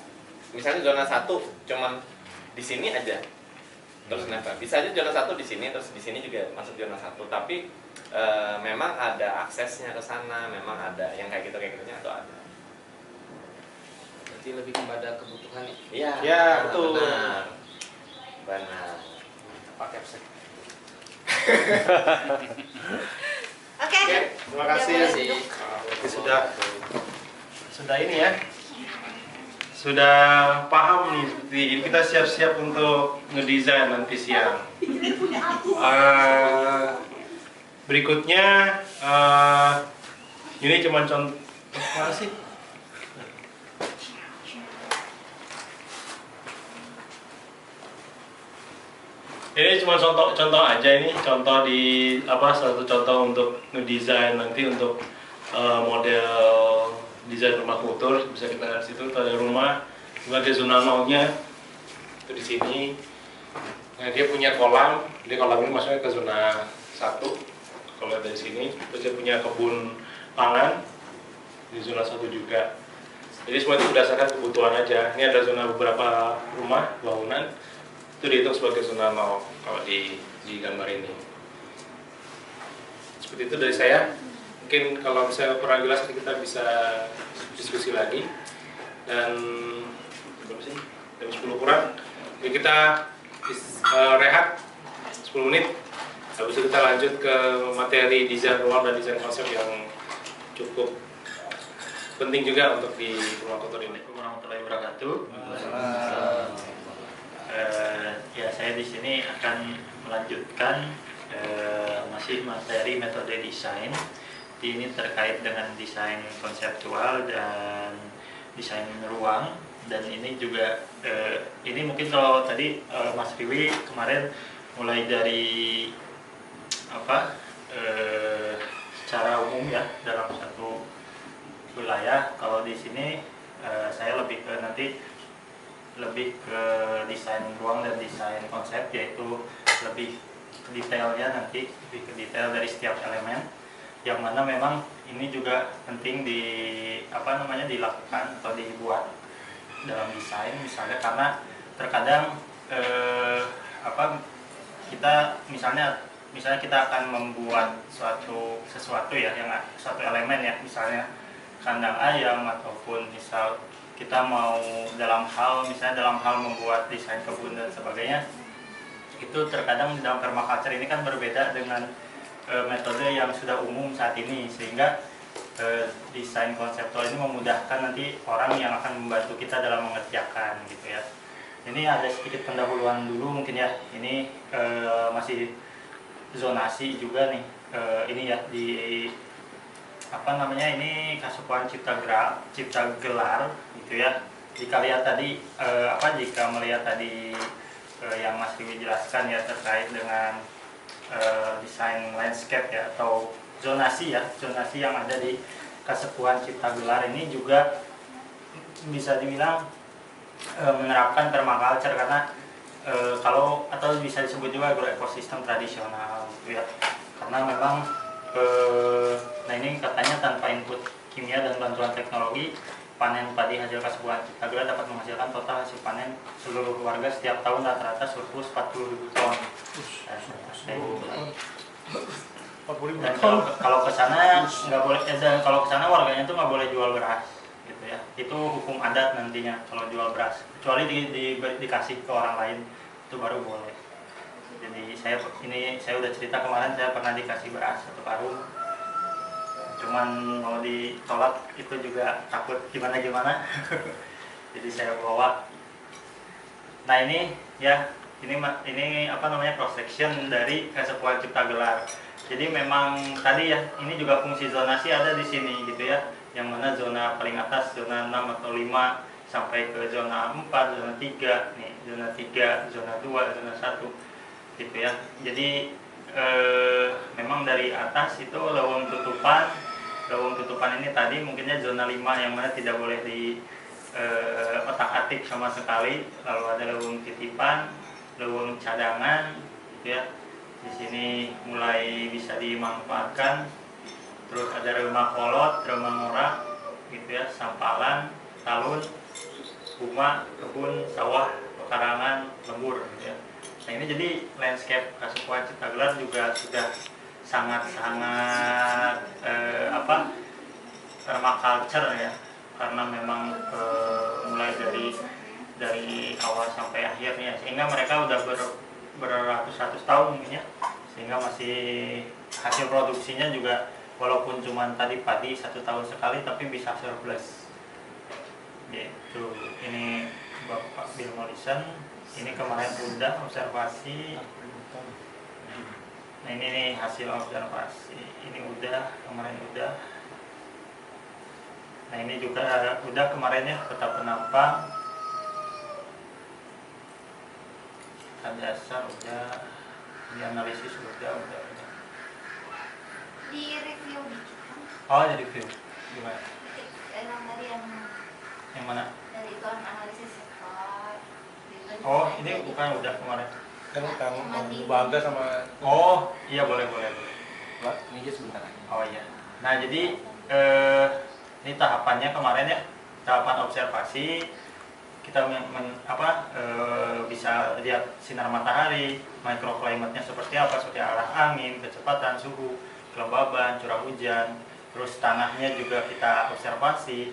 misalnya zona 1 cuman di sini aja. Terus kenapa? Bisa aja zona 1 di sini, terus di sini juga masuk zona 1. Tapi memang ada aksesnya ke sana, memang ada yang kayak gitunya atau ada. Berarti lebih kepada kebutuhan ya? Iya. Ya, betul. Benar. Pakai apsek. Oke. Terima kasih. Sudah ini ya. Sudah paham nih seperti ini, kita siap-siap untuk ngedesain nanti siang. Berikutnya ini cuma contoh apa sih? Ini cuma contoh aja, ini contoh di satu contoh untuk ngedesain nanti untuk model desain rumah kultur. Bisa kita lihat situ ada rumah sebagai zona 0-nya itu di sini. Nah, dia punya kolam, dia kolam ini masuknya ke zona 1 kalau dari sini. Terus dia punya kebun pangan di zona 1 juga. Jadi semua itu berdasarkan kebutuhan aja. Ini ada zona beberapa rumah bangunan itu dihitung sebagai zona 0 kalau di gambar ini. Seperti itu dari saya. Mungkin kalau misalnya kurang jelas kita bisa diskusi lagi. Dan berapa sih? Jam 10 kurang. Jadi kita rehat 10 menit. Habis itu kita lanjut ke materi desain ruang dan desain konsep yang cukup penting juga untuk di rumah kultur ini. Assalamualaikum warahmatullahi wabarakatuh. Ya, saya di sini akan melanjutkan masih materi metode desain. Ini terkait dengan desain konseptual dan desain ruang. Dan ini juga ini mungkin kalau tadi Mas Riwi kemarin mulai dari secara umum ya dalam satu wilayah. Kalau di sini saya lebih ke desain ruang dan desain konsep, yaitu lebih ke detailnya nanti, lebih ke detail dari setiap elemen, yang mana memang ini juga penting dilakukan atau dibuat dalam desain, misalnya karena terkadang kita misalnya kita akan membuat sesuatu ya, yang suatu elemen ya, misalnya kandang ayam, ataupun misal kita mau dalam hal membuat desain kebun dan sebagainya. Itu terkadang di dalam permaculture ini kan berbeda dengan metode yang sudah umum saat ini, sehingga desain konseptual ini memudahkan nanti orang yang akan membantu kita dalam mengerjakan gitu ya. Ini ada sedikit pendahuluan dulu mungkin ya. Ini masih zonasi juga nih. ini ya di apa namanya ini Kasukuan Cipta Gelar gitu ya. Jika lihat tadi jika melihat tadi yang Mas Dewi jelaskan ya terkait dengan desain landscape ya atau zonasi yang ada di Kasukuan Cipta Gelar ini juga bisa dibilang menerapkan permaculture karena atau bisa disebut juga agroekosistem tradisional gitu ya. Karena memang nah ini katanya tanpa input kimia dan bantuan teknologi, panen padi hasil Kasukuan Cipta Gelar dapat menghasilkan total hasil panen seluruh keluarga setiap tahun rata-rata surplus 40.000 ton. Dan kalau ke sana nggak boleh, dan kalau ke sana warganya tuh nggak boleh jual beras, gitu ya. Itu hukum adat nantinya kalau jual beras, kecuali dikasih ke orang lain itu baru boleh. Jadi saya udah cerita kemarin saya pernah dikasih beras 1 karung, cuman mau ditolak itu juga takut gimana. Jadi saya bawa. Nah ini ya ini apa namanya cross section dari Kasukuan Cipta Gelar. Jadi memang tadi ya ini juga fungsi zonasi ada di sini gitu ya. Yang mana zona paling atas zona 6 atau 5 sampai ke zona 4, zona 3 nih, zona 3, zona 2, zona 1 gitu ya. Jadi memang dari atas itu lewung tutupan ini tadi mungkinnya zona 5 yang mana tidak boleh di otak-atik sama sekali. Lalu ada lewung titipan, lewung cadangan gitu ya. Di sini mulai bisa dimanfaatkan. Terus ada rumah kolot, rumah morak gitu ya, sampalan, talun, rumah, kebun, sawah, pekarangan, lembur gitu ya. Nah ini jadi landscape Kasukuan Cipta Gelar juga sudah sangat-sangat permaculture ya, karena memang mulai dari awal sampai akhirnya, sehingga mereka udah beratus-ratus tahun mungkin ya, sehingga masih hasil produksinya juga walaupun cuma tadi padi 1 tahun sekali tapi bisa surplus gitu. Ini Bapak Bill Morrison, ini kemarin udah observasi. Nah ini nih hasil observasi, ini kemarin udah. Nah ini juga udah kemarin ya, peta penampang, dasar udah, dianalisis udah. Di review. Oh di review, gimana? Yang tadi yang mana? dari itu analisis sektor. Oh ini bukan udah kemarin. Kan Baga sama. Oh iya boleh. Mbak, ini aja sebentar lagi. Oh iya. Nah jadi ini tahapannya kemarin ya, tahapan observasi. Kita bisa lihat sinar matahari, microclimate-nya seperti apa, seperti arah angin, kecepatan, suhu, kelembaban, curah hujan. Terus tanahnya juga kita observasi,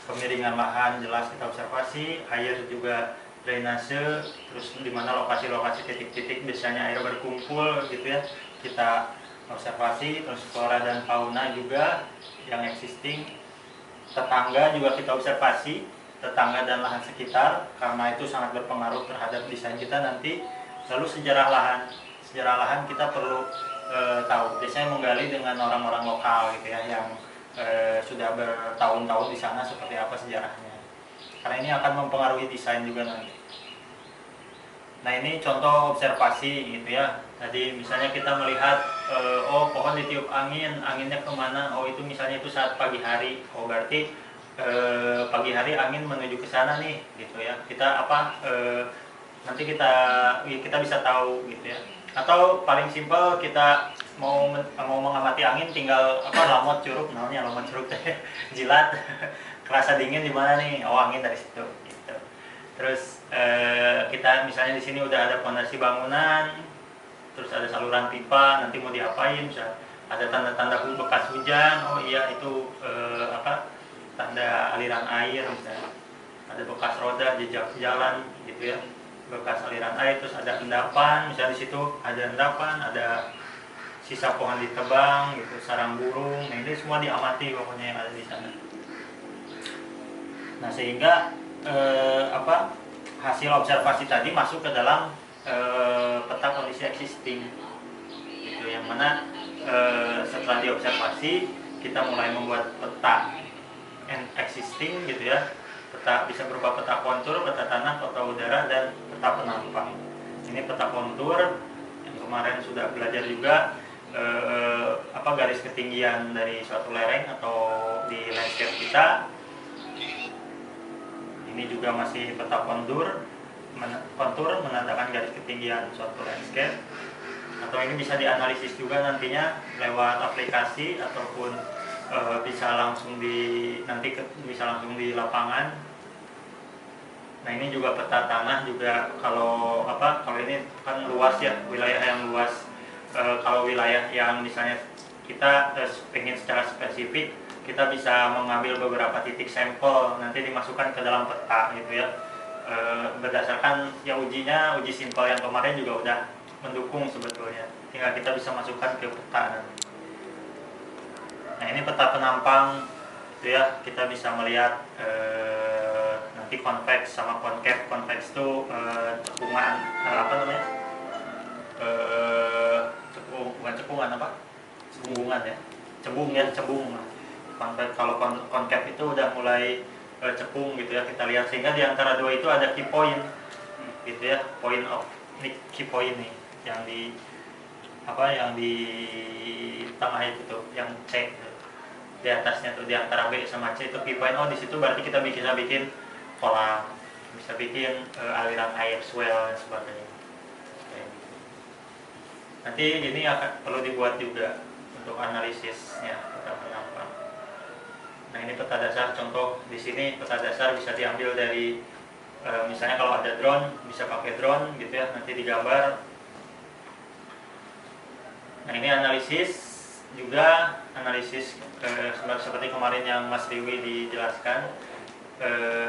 kemiringan lahan jelas kita observasi, air juga drainase, terus di mana lokasi-lokasi titik-titik biasanya air berkumpul gitu ya, kita observasi. Terus flora dan fauna juga yang existing, tetangga juga kita observasi, tetangga dan lahan sekitar, karena itu sangat berpengaruh terhadap desain kita nanti. Lalu sejarah lahan kita perlu tahu, biasanya menggali dengan orang-orang lokal gitu ya, yang sudah bertahun-tahun di sana, seperti apa sejarahnya, karena ini akan mempengaruhi desain juga nanti. Nah ini contoh observasi gitu ya. Tadi misalnya kita melihat pohon ditiup angin, anginnya kemana? Oh itu misalnya itu saat pagi hari. Oh berarti pagi hari angin menuju ke sana nih gitu ya. Kita nanti kita bisa tahu gitu ya. Atau paling simpel, kita mau mengamati angin, tinggal lamot curug, namanya lamot curug teh jilat kerasa dingin di mana nih? Oh angin dari situ gitu. Terus kita misalnya di sini udah ada fondasi bangunan, terus ada saluran pipa, nanti mau diapain? Bisa ada tanda-tanda bekas hujan. Oh iya itu tanda aliran air, misalnya ada bekas roda, jejak jalan gitu ya, bekas aliran air. Terus ada endapan, misalnya di situ ada endapan, ada sisa pohon ditebang gitu, sarang burung. Nah ini semua diamati pokoknya yang ada di sana. Nah sehingga hasil observasi tadi masuk ke dalam peta kondisi existing gitu, yang mana setelah diobservasi kita mulai membuat peta existing gitu ya. Peta bisa berupa peta kontur, peta tanah, peta udara, dan peta penampang. Ini peta kontur yang kemarin sudah belajar juga, garis ketinggian dari suatu lereng atau di landscape kita. Ini juga masih peta kontur menandakan garis ketinggian suatu landscape. Atau ini bisa dianalisis juga nantinya lewat aplikasi ataupun bisa langsung bisa langsung di lapangan. Nah, ini juga peta tanah juga, kalau ini kan luas ya, wilayah yang luas. Kalau wilayah yang misalnya kita ingin secara spesifik, kita bisa mengambil beberapa titik sampel nanti dimasukkan ke dalam peta gitu ya. Berdasarkan ya uji simpel yang kemarin juga udah mendukung sebetulnya, tinggal kita bisa masukkan ke peta nanti. Nah, ini peta penampang itu ya, kita bisa melihat nanti konveks sama konkave. Konveks itu cekungan cebung. Konveks, kalau konkave itu udah mulai cekung gitu ya, kita lihat, sehingga di antara dua itu ada key point gitu ya, key point nih yang di tengah itu tuh, yang C gitu. Di atasnya tuh, di antara B sama C itu key point. Di situ berarti kita bisa bikin kolam, bisa bikin aliran air, swell dan sebagainya. Nanti ini akan perlu dibuat juga untuk analisisnya peta penampang. Nah, ini peta dasar contoh. Di sini peta dasar bisa diambil dari misalnya kalau ada drone, bisa pakai drone gitu ya, nanti digambar. Nah, ini analisis juga, seperti kemarin yang Mas Riwi dijelaskan.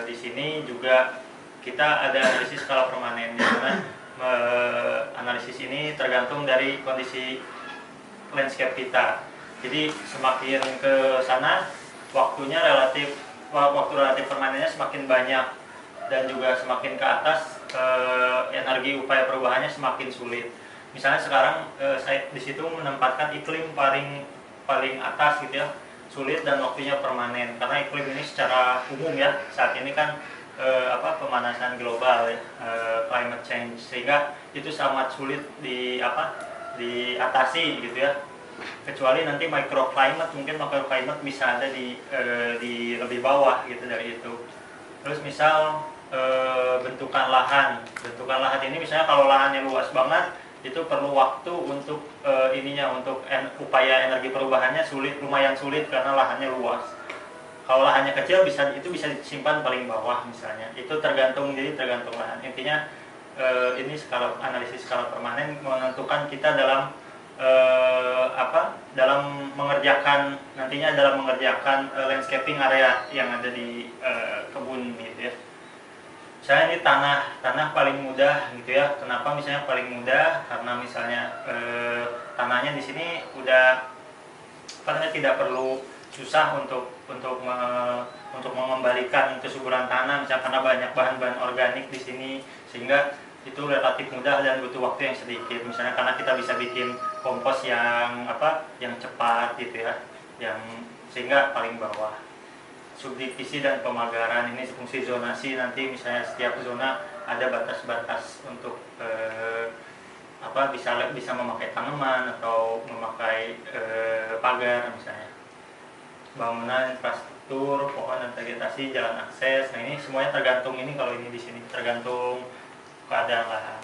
Di sini juga kita ada analisis skala permanen, di mana analisis ini tergantung dari kondisi landscape kita. Jadi semakin ke sana waktu relatif permanennya semakin banyak, dan juga semakin ke atas energi upaya perubahannya semakin sulit. Misalnya sekarang saya di situ menempatkan iklim paling atas gitu ya, sulit dan waktunya permanen, karena iklim ini secara umum ya saat ini kan pemanasan global ya, climate change, sehingga itu sangat sulit diatasi gitu ya, kecuali nanti microclimate. Mungkin microclimate bisa ada di lebih bawah gitu dari itu. Terus misal bentukan lahan ini, misalnya kalau lahannya luas banget, itu perlu waktu untuk untuk upaya energi perubahannya lumayan sulit karena lahannya luas. Kalau lahannya kecil itu bisa disimpan paling bawah misalnya. Itu tergantung lahan. Intinya ini analisis skala permanen menentukan kita dalam mengerjakan landscaping area yang ada di kebun gitu ya. Misalnya ini tanah paling mudah gitu ya. Kenapa misalnya paling mudah? Karena misalnya tanahnya di sini udah tidak perlu susah untuk mengembalikan kesuburan tanah, misalnya karena banyak bahan-bahan organik di sini, sehingga itu relatif mudah dan butuh waktu yang sedikit. Misalnya karena kita bisa bikin kompos yang cepat gitu ya, sehingga paling bawah. Subdivisi dan pemagaran, ini fungsi zonasi. Nanti misalnya setiap zona ada batas-batas untuk bisa memakai tanaman atau memakai pagar misalnya. Bangunan, infrastruktur, pohon dan vegetasi, jalan akses. Nah, ini semuanya tergantung, kalau ini di sini tergantung keadaan lahan.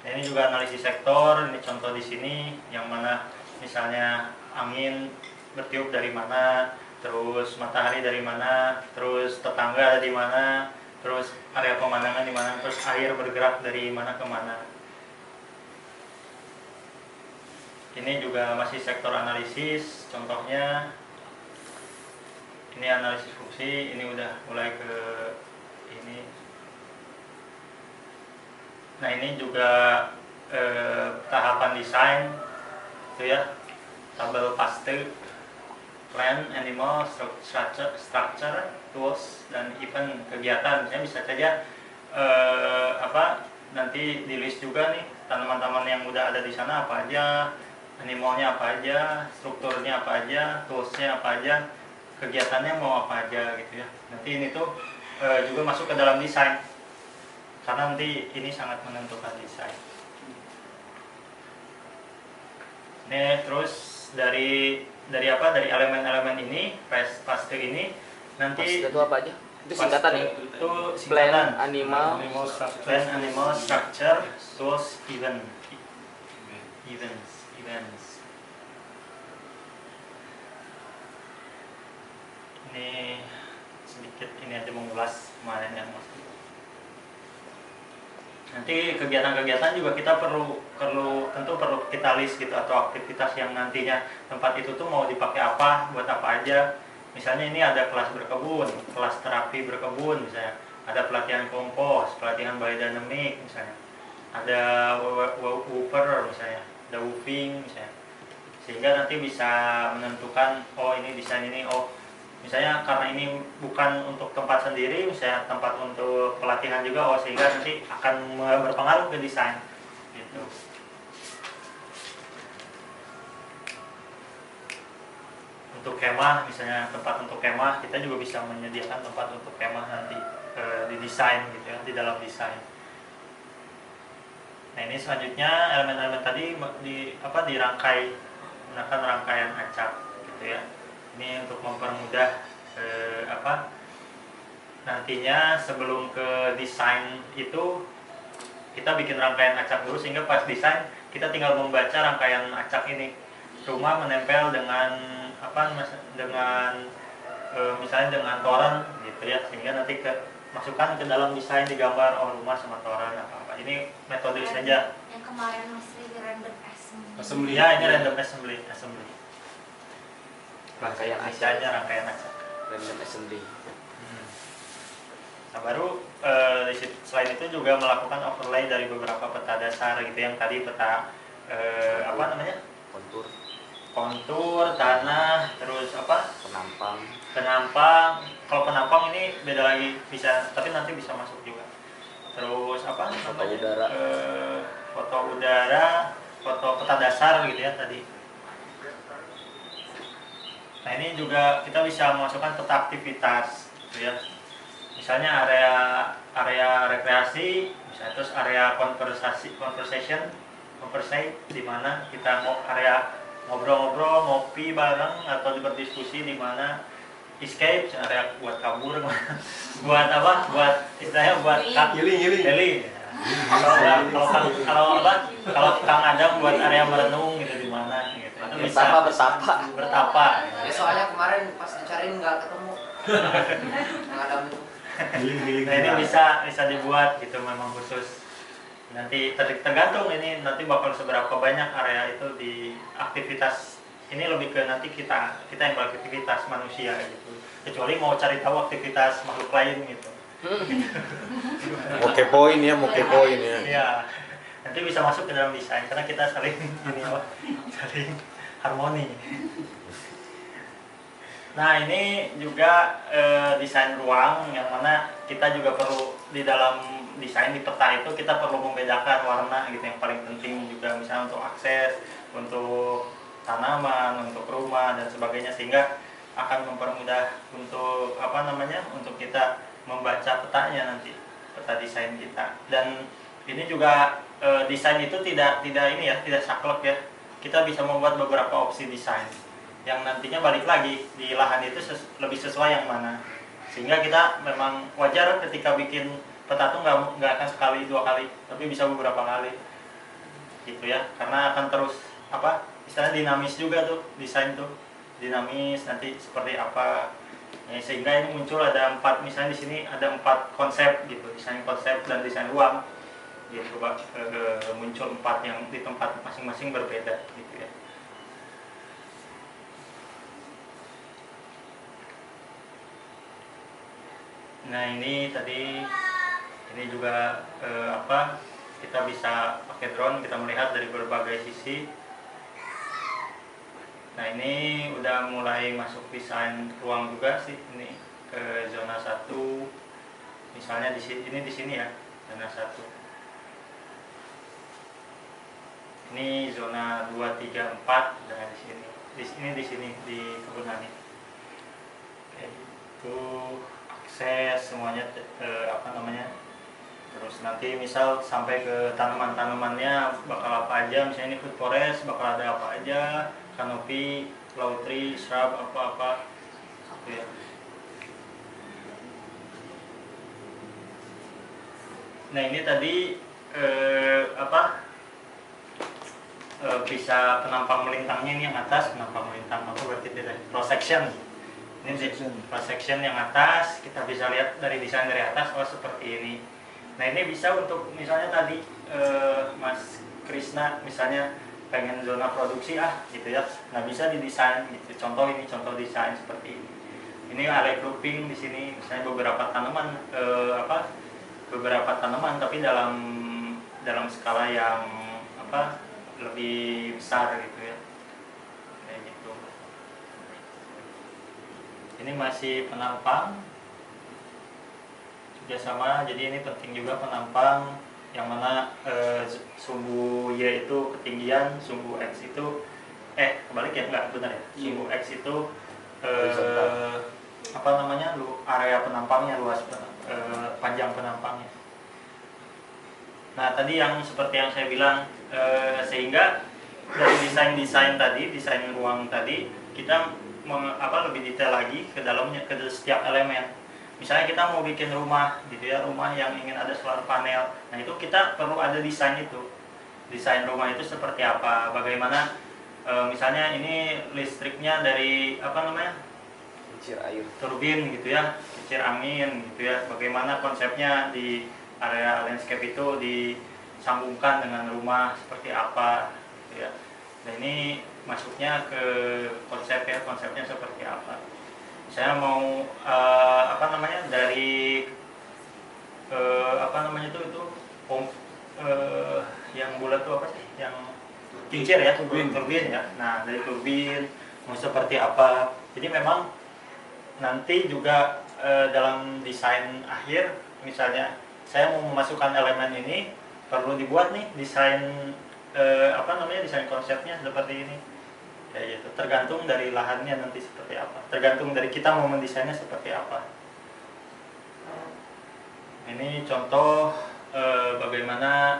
Nah, ini juga analisis sektor. Ini contoh di sini, yang mana misalnya angin bertiup dari mana, terus matahari dari mana, terus tetangga ada di mana, terus area pemandangan di mana, terus air bergerak dari mana ke mana. Ini juga masih sektor analisis. Contohnya ini analisis fungsi. Ini udah mulai ke ini. Nah, ini juga tahapan desain itu ya, tabel paste, plan, animal, structure, tools, dan event, kegiatan. Misalnya bisa saja nanti di list juga nih tanaman-tanaman yang udah ada di sana apa aja, animalnya apa aja, strukturnya apa aja, toolsnya apa aja, kegiatannya mau apa aja gitu ya. Nanti ini tuh juga masuk ke dalam desain, karena nanti ini sangat menentukan desain. Ini terus dari apa, dari elemen-elemen ini, paste ini nanti paste itu apa aja? Itu singkatan ya? Itu singkatan. Plan animal structure, tools, events. Ini sedikit ini aja mengulas kemarin yang Mas. Nanti kegiatan-kegiatan juga kita tentu perlu kita list gitu, atau aktivitas yang nantinya tempat itu tuh mau dipakai apa, buat apa aja. Misalnya ini ada kelas berkebun, kelas terapi berkebun misalnya, ada pelatihan kompos, pelatihan biodynamic misalnya, ada woofer misalnya, ada woofing misalnya, sehingga nanti bisa menentukan oh ini desain ini, oh misalnya karena ini bukan untuk tempat sendiri, misalnya tempat untuk pelatihan juga, oh sehingga nanti akan berpengaruh ke desain gitu. Untuk kemah misalnya, tempat untuk kemah, kita juga bisa menyediakan tempat untuk kemah nanti di desain gitu ya, di dalam desain. Nah ini selanjutnya elemen-elemen tadi dirangkai menggunakan rangkaian acak gitu ya. Ini untuk mempermudah nantinya sebelum ke desain itu kita bikin rangkaian acak dulu, sehingga pas desain kita tinggal membaca rangkaian acak ini, cuma menempel dengan misalnya dengan toren gitu ya, sehingga nanti masukkan ke dalam desain, digambar oh rumah sama toren apa. Ini metode saja. Yang kemarin Mas Riri random assembly. Ya, ini random assembly. Rangkaian Desainnya rangkaian acak. random assembly. Nah baru selain itu juga melakukan overlay dari beberapa peta dasar gitu, yang tadi peta kontur, tanah, terus penampang. Kalau penampang ini beda lagi, bisa, tapi nanti bisa masuk juga. Terus foto udara, foto peta dasar gitu ya tadi. Nah ini juga kita bisa masukkan peta aktivitas gitu ya. Misalnya area rekreasi, misalnya, terus area conversation di mana kita mau area ngobrol-ngobrol, ngopi bareng atau berdiskusi, di mana escape, area buat kabur, buat istilahnya buat healing. Kalau Kang Adam buat area merenung gitu, di mana gitu. Itu bisa bertapa. Ya soalnya kemarin pas dicariin nggak ketemu. Kang Adam itu. Nah ini bisa dibuat gitu, memang khusus. Nanti tergantung ini nanti bakal seberapa banyak area itu di aktivitas. Ini lebih ke nanti kita yang beraktivitas manusia gitu. Kecuali mau cari tahu aktivitas makhluk lain gitu. Mau kepoin ya. Iya. Nanti bisa masuk ke dalam desain karena kita saling harmoni. Nah ini juga desain ruang, yang mana kita juga perlu di dalam desain di peta itu kita perlu membedakan warna gitu, yang paling penting juga misalnya untuk akses, untuk tanaman, untuk rumah dan sebagainya, sehingga akan mempermudah untuk untuk kita membaca petanya nanti, peta desain kita. Dan ini juga desain itu tidak saklek ya. Kita bisa membuat beberapa opsi desain yang nantinya balik lagi di lahan itu lebih sesuai yang mana, sehingga kita memang wajar ketika bikin peta tuh nggak akan sekali dua kali, tapi bisa beberapa kali gitu ya, karena akan terus istilahnya dinamis juga tuh, desain tuh dinamis nanti seperti apa ya, sehingga ini muncul ada 4, misalnya di sini ada 4 konsep gitu, desain konsep dan desain ruang gitu, muncul 4 yang di tempat masing-masing berbeda gitu ya. Nah ini juga kita bisa pakai drone, kita melihat dari berbagai sisi. Nah ini udah mulai masuk desain ruang juga sih, ini ke zona 1 misalnya di sini ya, zona 1. Ini zona 2, 3, 4 dan di sini di kebun ini. Kayak gitu, akses semuanya terus nanti misal sampai ke tanaman-tanamannya bakal apa aja, misalnya ini food forest bakal ada apa aja, kanopi, low tree, shrub, apa-apa gitu ya. Nah ini tadi bisa penampang melintangnya, ini yang atas penampang melintang, apa berarti cross section. Ini cross section yang atas, kita bisa lihat dari desain dari atas, oh seperti ini. Nah ini bisa untuk misalnya tadi Mas Krisna misalnya pengen zona produksi gitu ya, nah bisa didesain gitu. Contoh desain seperti ini. Ini area grouping di sini, misalnya beberapa tanaman tapi dalam skala yang lebih besar gitu ya, kayak gitu. Ini masih penampang juga sama, jadi ini penting juga penampang yang mana sumbu Y itu ketinggian, sumbu X itu kebalik ya, enggak benar ya, sumbu X itu area penampangnya, luas panjang penampangnya. Nah tadi yang seperti yang saya bilang, sehingga dari desain ruang tadi kita lebih detail lagi ke dalamnya, ke setiap elemen. Misalnya kita mau bikin rumah gitu ya, rumah yang ingin ada solar panel, nah itu kita perlu ada desain itu. Desain rumah itu seperti apa, bagaimana misalnya ini listriknya dari kincir air, turbin gitu ya, kincir angin gitu ya, bagaimana konsepnya di area landscape itu disambungkan dengan rumah seperti apa gitu ya. Dan ini masuknya ke konsepnya seperti apa. Saya mau dari yang bulat itu apa sih, yang kincir ya, turbin ya. Nah dari turbin mau seperti apa, jadi memang nanti juga dalam desain akhir misalnya saya mau memasukkan elemen ini, perlu dibuat nih desain desain konsepnya seperti ini. Ya gitu, tergantung dari lahannya nanti seperti apa, tergantung dari kita mau mendesainnya seperti apa. Ini contoh bagaimana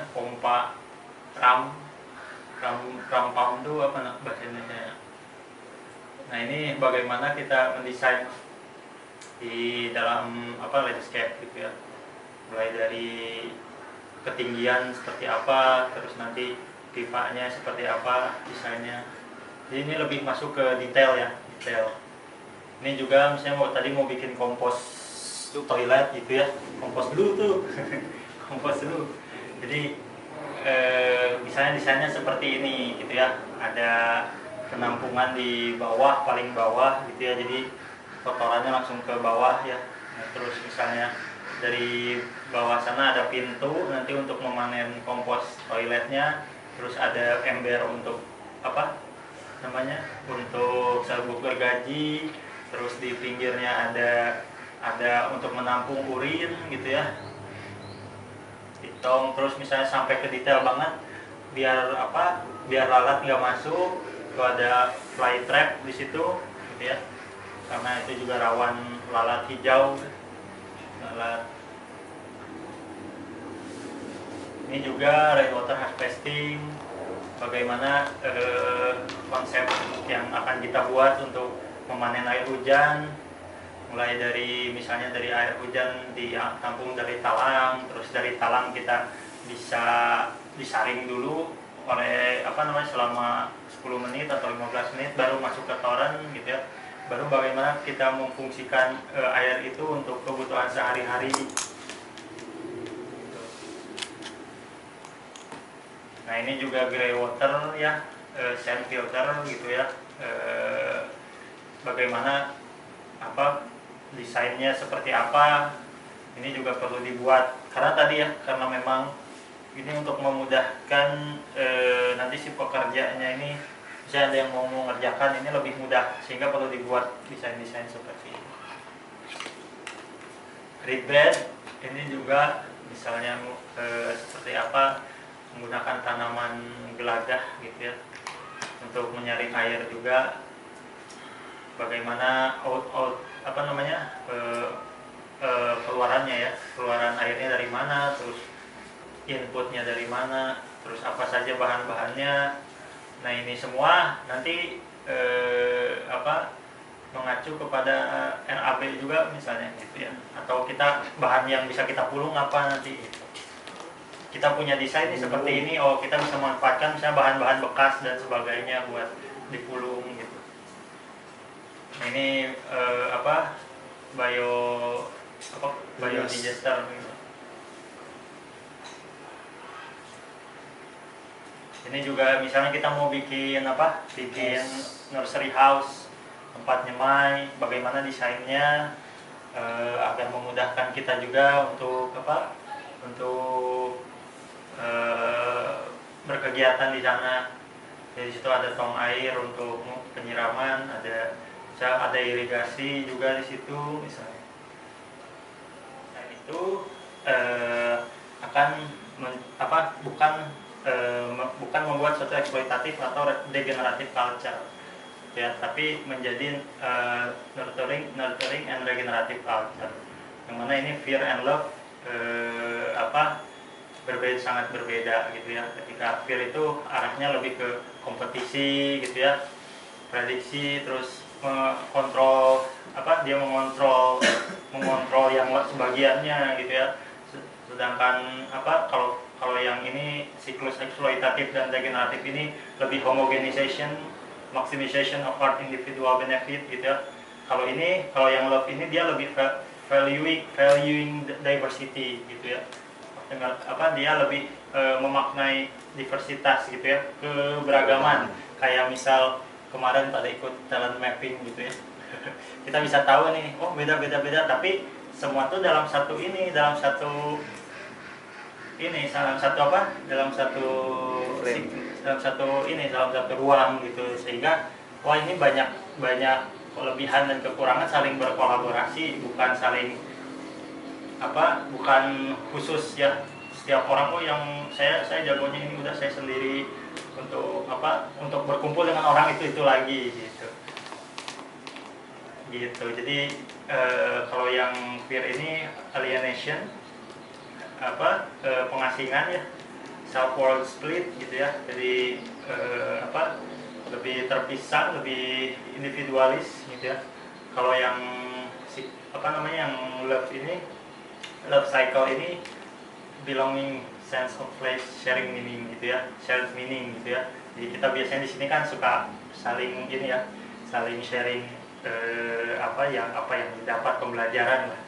pompa ram pump itu bahasa Indonesia. Nah ini bagaimana kita mendesain di dalam landscape gitu ya, mulai dari ketinggian seperti apa, terus nanti pipanya seperti apa desainnya. Jadi ini lebih masuk ke detail ya, detail. Ini juga misalnya tadi mau bikin kompos toilet gitu ya, kompos dulu tuh kompos dulu. Jadi misalnya desainnya seperti ini gitu ya, ada penampungan di bawah, paling bawah gitu ya, jadi kotorannya langsung ke bawah ya. Nah, terus misalnya dari bawah sana ada pintu nanti untuk memanen kompos toiletnya, terus ada ember untuk untuk serbuk gergaji, terus di pinggirnya ada untuk menampung urin gitu ya, ditong. Terus misalnya sampai ke detail banget, biar lalat nggak masuk, itu ada fly trap di situ gitu ya, karena itu juga rawan lalat hijau, lalat. Ini juga rainwater harvesting, bagaimana konsep yang akan kita buat untuk memanen air hujan, mulai dari misalnya dari air hujan ditampung dari talang, terus dari talang kita bisa disaring dulu oleh selama 10 menit atau 15 menit baru masuk ke toren gitu ya. Baru bagaimana kita memfungsikan air itu untuk kebutuhan sehari-hari. Nah ini juga grey water ya, sand filter gitu ya, bagaimana desainnya seperti apa, ini juga perlu dibuat karena tadi ya, karena memang ini untuk memudahkan nanti si pekerjanya ini, bisa ada yang mau mengerjakan ini lebih mudah, sehingga perlu dibuat desain-desain seperti ini. Reed bed ini juga misalnya seperti apa, menggunakan tanaman geladah gitu ya untuk menyaring air juga. Bagaimana keluarannya ya, keluaran airnya dari mana, terus inputnya dari mana, terus apa saja bahan-bahannya. Nah ini semua nanti mengacu kepada RAB juga misalnya gitu ya, atau kita bahan yang bisa kita pulung apa nanti gitu. Kita punya desain nih seperti ini, oh kita bisa manfaatkan misalnya bahan-bahan bekas dan sebagainya buat dipulung gitu. Nah, ini biodigester gitu. Ini juga misalnya kita mau bikin nursery house, tempat nyemai, bagaimana desainnya agar memudahkan kita juga untuk berkegiatan di sana. Di situ ada tong air untuk penyiraman, ada irigasi juga di situ misalnya. Dan itu bukan membuat suatu eksploitatif atau degeneratif culture ya, tapi menjadi nurturing and regenerative culture, yang mana ini fear and love sangat berbeda gitu ya. Ketika fear itu arahnya lebih ke kompetisi gitu ya, prediksi, terus mengontrol yang sebagiannya gitu ya. Sedangkan kalau yang ini siklus eksploitatif dan degeneratif ini lebih homogenization, maximization of our individual benefit gitu ya. Kalau yang love ini dia lebih valuing diversity gitu ya. Dia lebih memaknai diversitas gitu ya, keberagaman. Kayak misal kemarin pada ikut talent mapping gitu ya. Kita bisa tahu nih, oh beda, tapi semua tuh dalam satu ruang gitu, sehingga wah ini banyak kelebihan dan kekurangan saling berkolaborasi, bukan khusus ya setiap orang yang saya jagonya ini udah saya sendiri untuk berkumpul dengan orang itu lagi gitu. Jadi kalau yang fear ini alienation, pengasingan ya, self world split gitu ya. Jadi lebih terpisah, lebih individualis gitu ya. Kalau yang love cycle ini belonging, sense of place, sharing meaning gitu ya, shared meaning gitu ya. Jadi kita biasanya di sini kan suka saling sharing apa yang didapat pembelajaran lah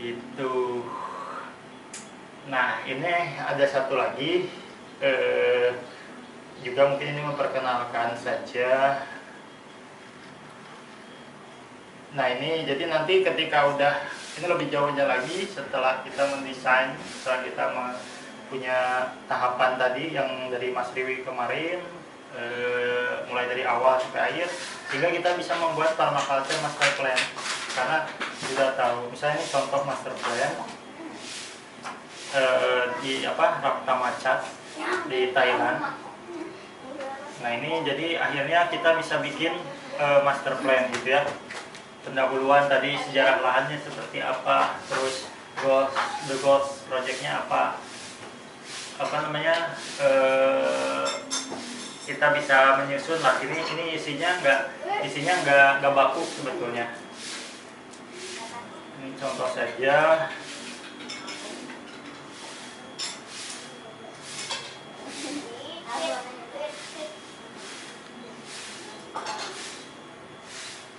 itu. Nah ini ada satu lagi juga mungkin ini memperkenalkan saja. Nah ini jadi nanti ketika udah ini lebih jauhnya lagi setelah kita mendesain, setelah kita punya tahapan tadi yang dari Mas Riwi kemarin, mulai dari awal sampai akhir, sehingga kita bisa membuat permaculture master plan. Karena sudah tahu, misalnya ini contoh master plan di Raptamachat di Thailand. Nah ini jadi akhirnya kita bisa bikin master plan gitu ya. Pendahuluan tadi sejarah lahannya seperti apa, terus the goals projectnya apa kita bisa menyusun lah. Ini isinya nggak baku sebetulnya. Ini contoh saja.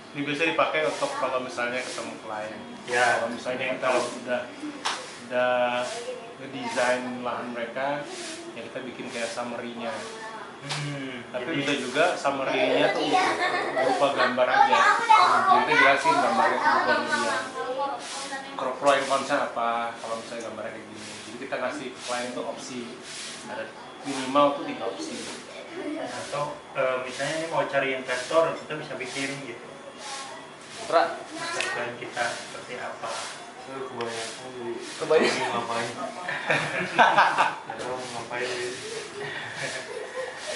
Ini bisa dipakai untuk kalau misalnya ketemu klien. Ya, kalau misalnya kalau udah ngedesain lahan mereka, ya kita bikin kayak summary-nya. Tapi bisa juga summary-nya tuh berupa gambar aja. Kita jelasin gambarnya itu berupa dia. Pro and contra apa kalau misalnya gambarnya kayak gini. Jadi kita ngasih ke klien itu opsi. Ada minimal tuh 3 opsi. Atau misalnya ini mau cari investor, kita bisa bikin gitu. Plan kita seperti apa. Kebanyakan ngapain?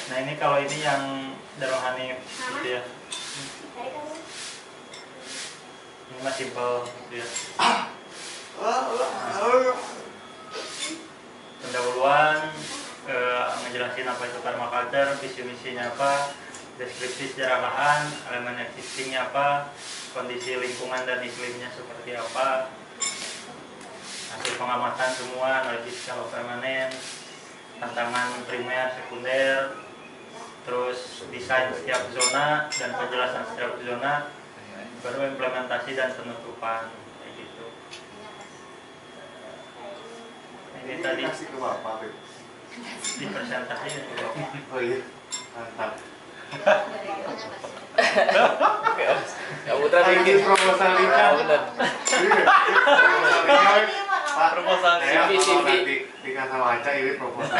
Nah ini kalau ini yang Darul Hanif gitu ya. Ini mah simple gitu ya. Pendahuluan, ngejelasin apa itu permaculture, visi misinya apa, deskripsi sejarah lahan, elemen existingnya apa, kondisi lingkungan dan iklimnya seperti apa, hasil pengamatan semua, analisis skala permanen, tantangan primer, sekunder, terus desain setiap zona dan penjelasan setiap zona, baru implementasi dan penutupan kayak gitu. Ini tadi ke Bapak, di presentasi ya. Oh iya, mantap. Ya putra bikin proposal nikah. Bener. Pak, Proposal saya CV. kalau nanti nikah sama Aca ini proposal.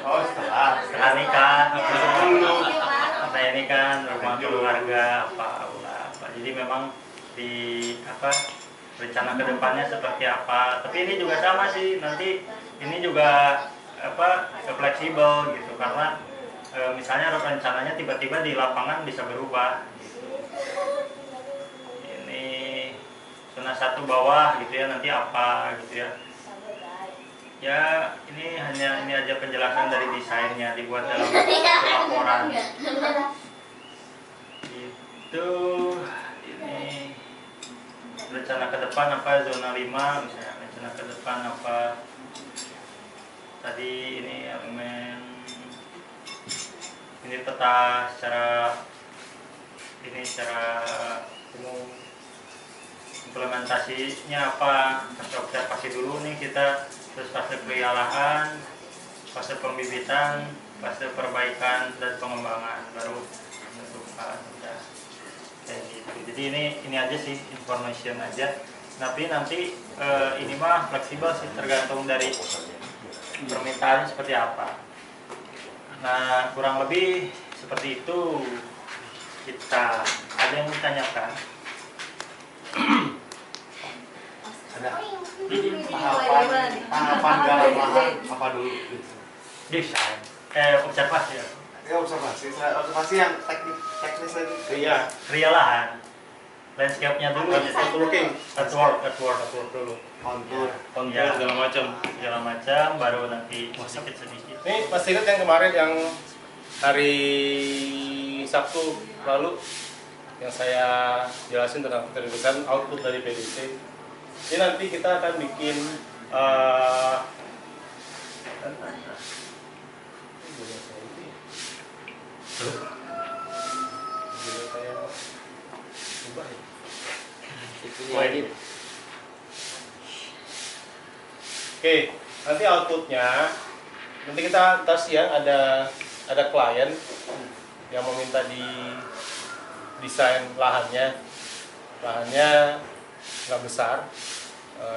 Oh setelah nikah. belum. Nah ini kan rumah keluarga apa. Jadi memang di apa rencana kedepannya seperti apa. Tapi ini juga sama sih, nanti ini juga apa fleksibel gitu karena misalnya rencananya tiba-tiba di lapangan bisa berubah gitu. Ini zona 1 bawah gitu ya, nanti apa gitu ya. Ya ini hanya ini aja penjelasan dari desainnya dibuat dalam laporan. Itu ini rencana ke depan apa zona 5 misalnya, rencana ke depan apa tadi ini elemen ini peta secara umum, implementasinya apa, fase observasi dulu nih kita, terus fase peliharaan, fase pembibitan, fase perbaikan dan pengembangan, baru penutupan. Udah kayak gitu. Jadi ini aja sih, information aja. Tapi nanti ini mah fleksibel sih, tergantung dari permintaannya seperti apa. Nah kurang lebih seperti itu. Kita ada yang ditanyakan? Ada tahapan dalam lahan apa dulu? Desain, observasi ya. Ya observasi yang teknis lagi. Iya. Real lahan, landscape-nya dulu. Earthwork dulu. Kontur. Ya, segala macam, baru nanti sedikit. Ini masih ingat yang kemarin yang hari Sabtu lalu yang saya jelasin tentang keterlibatan output dari PDC. Ini nanti kita akan bikin Oke, nanti outputnya nanti kita tes ya, ada klien yang meminta di desain lahannya nggak besar,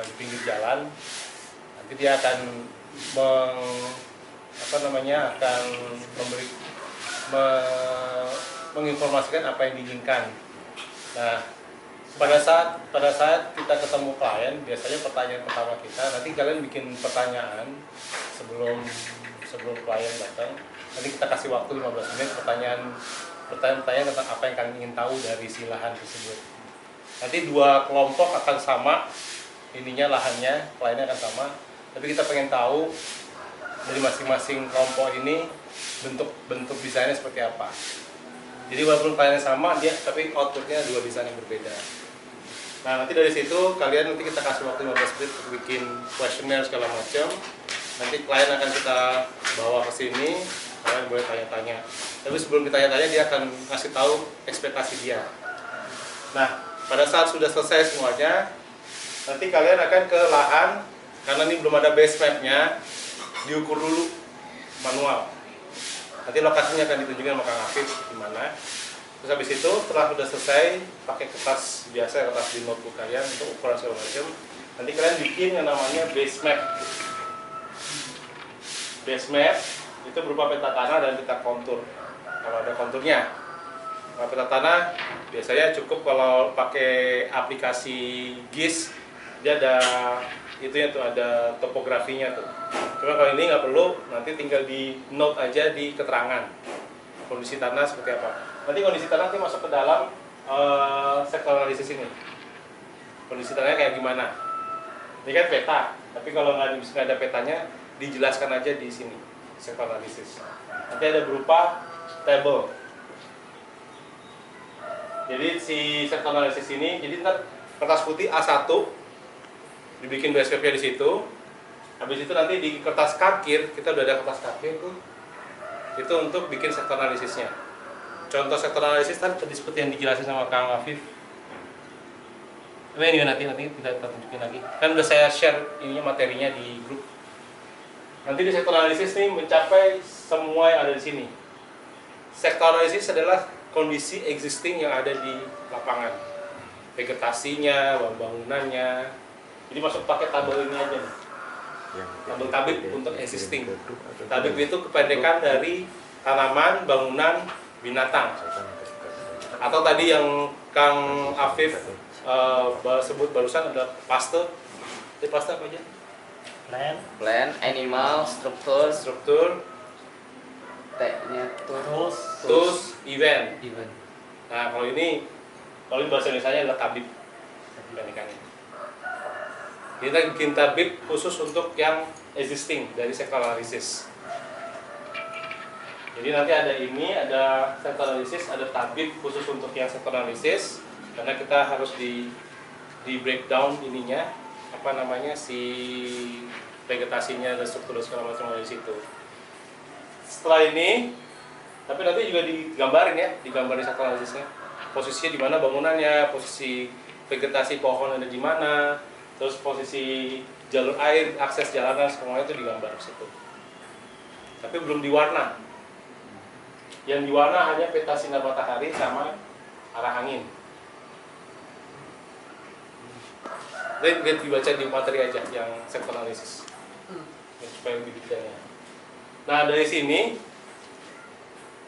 di pinggir jalan. Nanti dia akan menginformasikan apa yang diinginkan. Nah, pada saat kita ketemu klien, biasanya pertanyaan pertama kita, nanti kalian bikin pertanyaan sebelum klien datang. Nanti kita kasih waktu 15 menit pertanyaan tentang apa yang kalian ingin tahu dari si lahan tersebut. Nanti dua kelompok akan sama ininya, lahannya, kliennya akan sama, tapi kita pengen tahu dari masing-masing kelompok ini bentuk desainnya seperti apa. Jadi walaupun kliennya sama, tapi outputnya dua desain yang berbeda. Nah nanti dari situ nanti kita kasih waktu 15 menit untuk bikin kuesioner segala macam. Nanti klien akan kita bawa ke sini, kalian boleh tanya-tanya. Tapi sebelum ditanya-tanya dia akan kasih tahu ekspektasi dia. Nah pada saat sudah selesai semuanya, nanti kalian akan ke lahan, karena ini belum ada base mapnya, diukur dulu manual. Nanti lokasinya akan ditunjukkan sama Kang Afif di mana. Terus habis itu setelah sudah selesai, pakai kertas biasa, kertas di notebook kalian untuk ukuran segala macam. Nanti kalian bikin yang namanya base map. Base map itu berupa peta tanah dan peta kontur, kalau ada konturnya. Kalau peta tanah biasanya cukup kalau pakai aplikasi GIS, dia ada itunya tuh, ada topografinya tuh. Cuma kalau ini nggak perlu, nanti tinggal di note aja di keterangan kondisi tanah seperti apa. Nanti kondisi tanah nanti masuk ke dalam sektor analisis ini. Kondisi tanahnya kayak gimana? Ini kan peta, tapi kalau nggak ada petanya, dijelaskan aja di sini sektor analisis. Nanti ada berupa table. Jadi si sektor analisis ini, jadi ntar kertas putih A1 dibikin BSPP di situ. Habis itu nanti di kertas kakir, kita udah ada kertas kakir tuh. Itu untuk bikin sektor analisisnya. Contoh sektor analisis tadi seperti yang dijelasin sama Kang Afif. Ini nanti kita tunjukin lagi. Kan udah saya share ininya materinya di grup. Nanti di sektor analisis nih mencapai semua yang ada di sini. Sektor analisis adalah kondisi existing yang ada di lapangan, vegetasinya, bangunannya. Jadi masuk pakai tabel ini aja nih. Tabel tabib untuk existing. Tabib itu kependekan dari tanaman, bangunan, binatang. Atau tadi yang Kang Afif sebut barusan ada paste. Itu paste apa aja? Plan, animal, struktur, T-nya tools, event. Nah, kalau ini bahasa Indonesia adalah tabib. Kependekannya. Kita bikin tabib khusus untuk yang existing dari sektor analisis. Jadi nanti ada ini, ada sektor analisis, ada tabib khusus untuk yang sektor analisis, karena kita harus di breakdown ininya, apa namanya, si vegetasinya dan struktur segala macam dari situ. Setelah ini, tapi nanti juga digambarin ya, digambar di sektor analisisnya, posisinya di mana bangunannya, posisi vegetasi pohon ada di mana, terus posisi jalur air, akses jalanan, semuanya itu digambar di situ. Tapi belum diwarna. Yang diwarna hanya peta sinar matahari sama arah angin. Dan dibaca di materi aja yang sektor analisis, supaya lebih detailnya. Nah, dari sini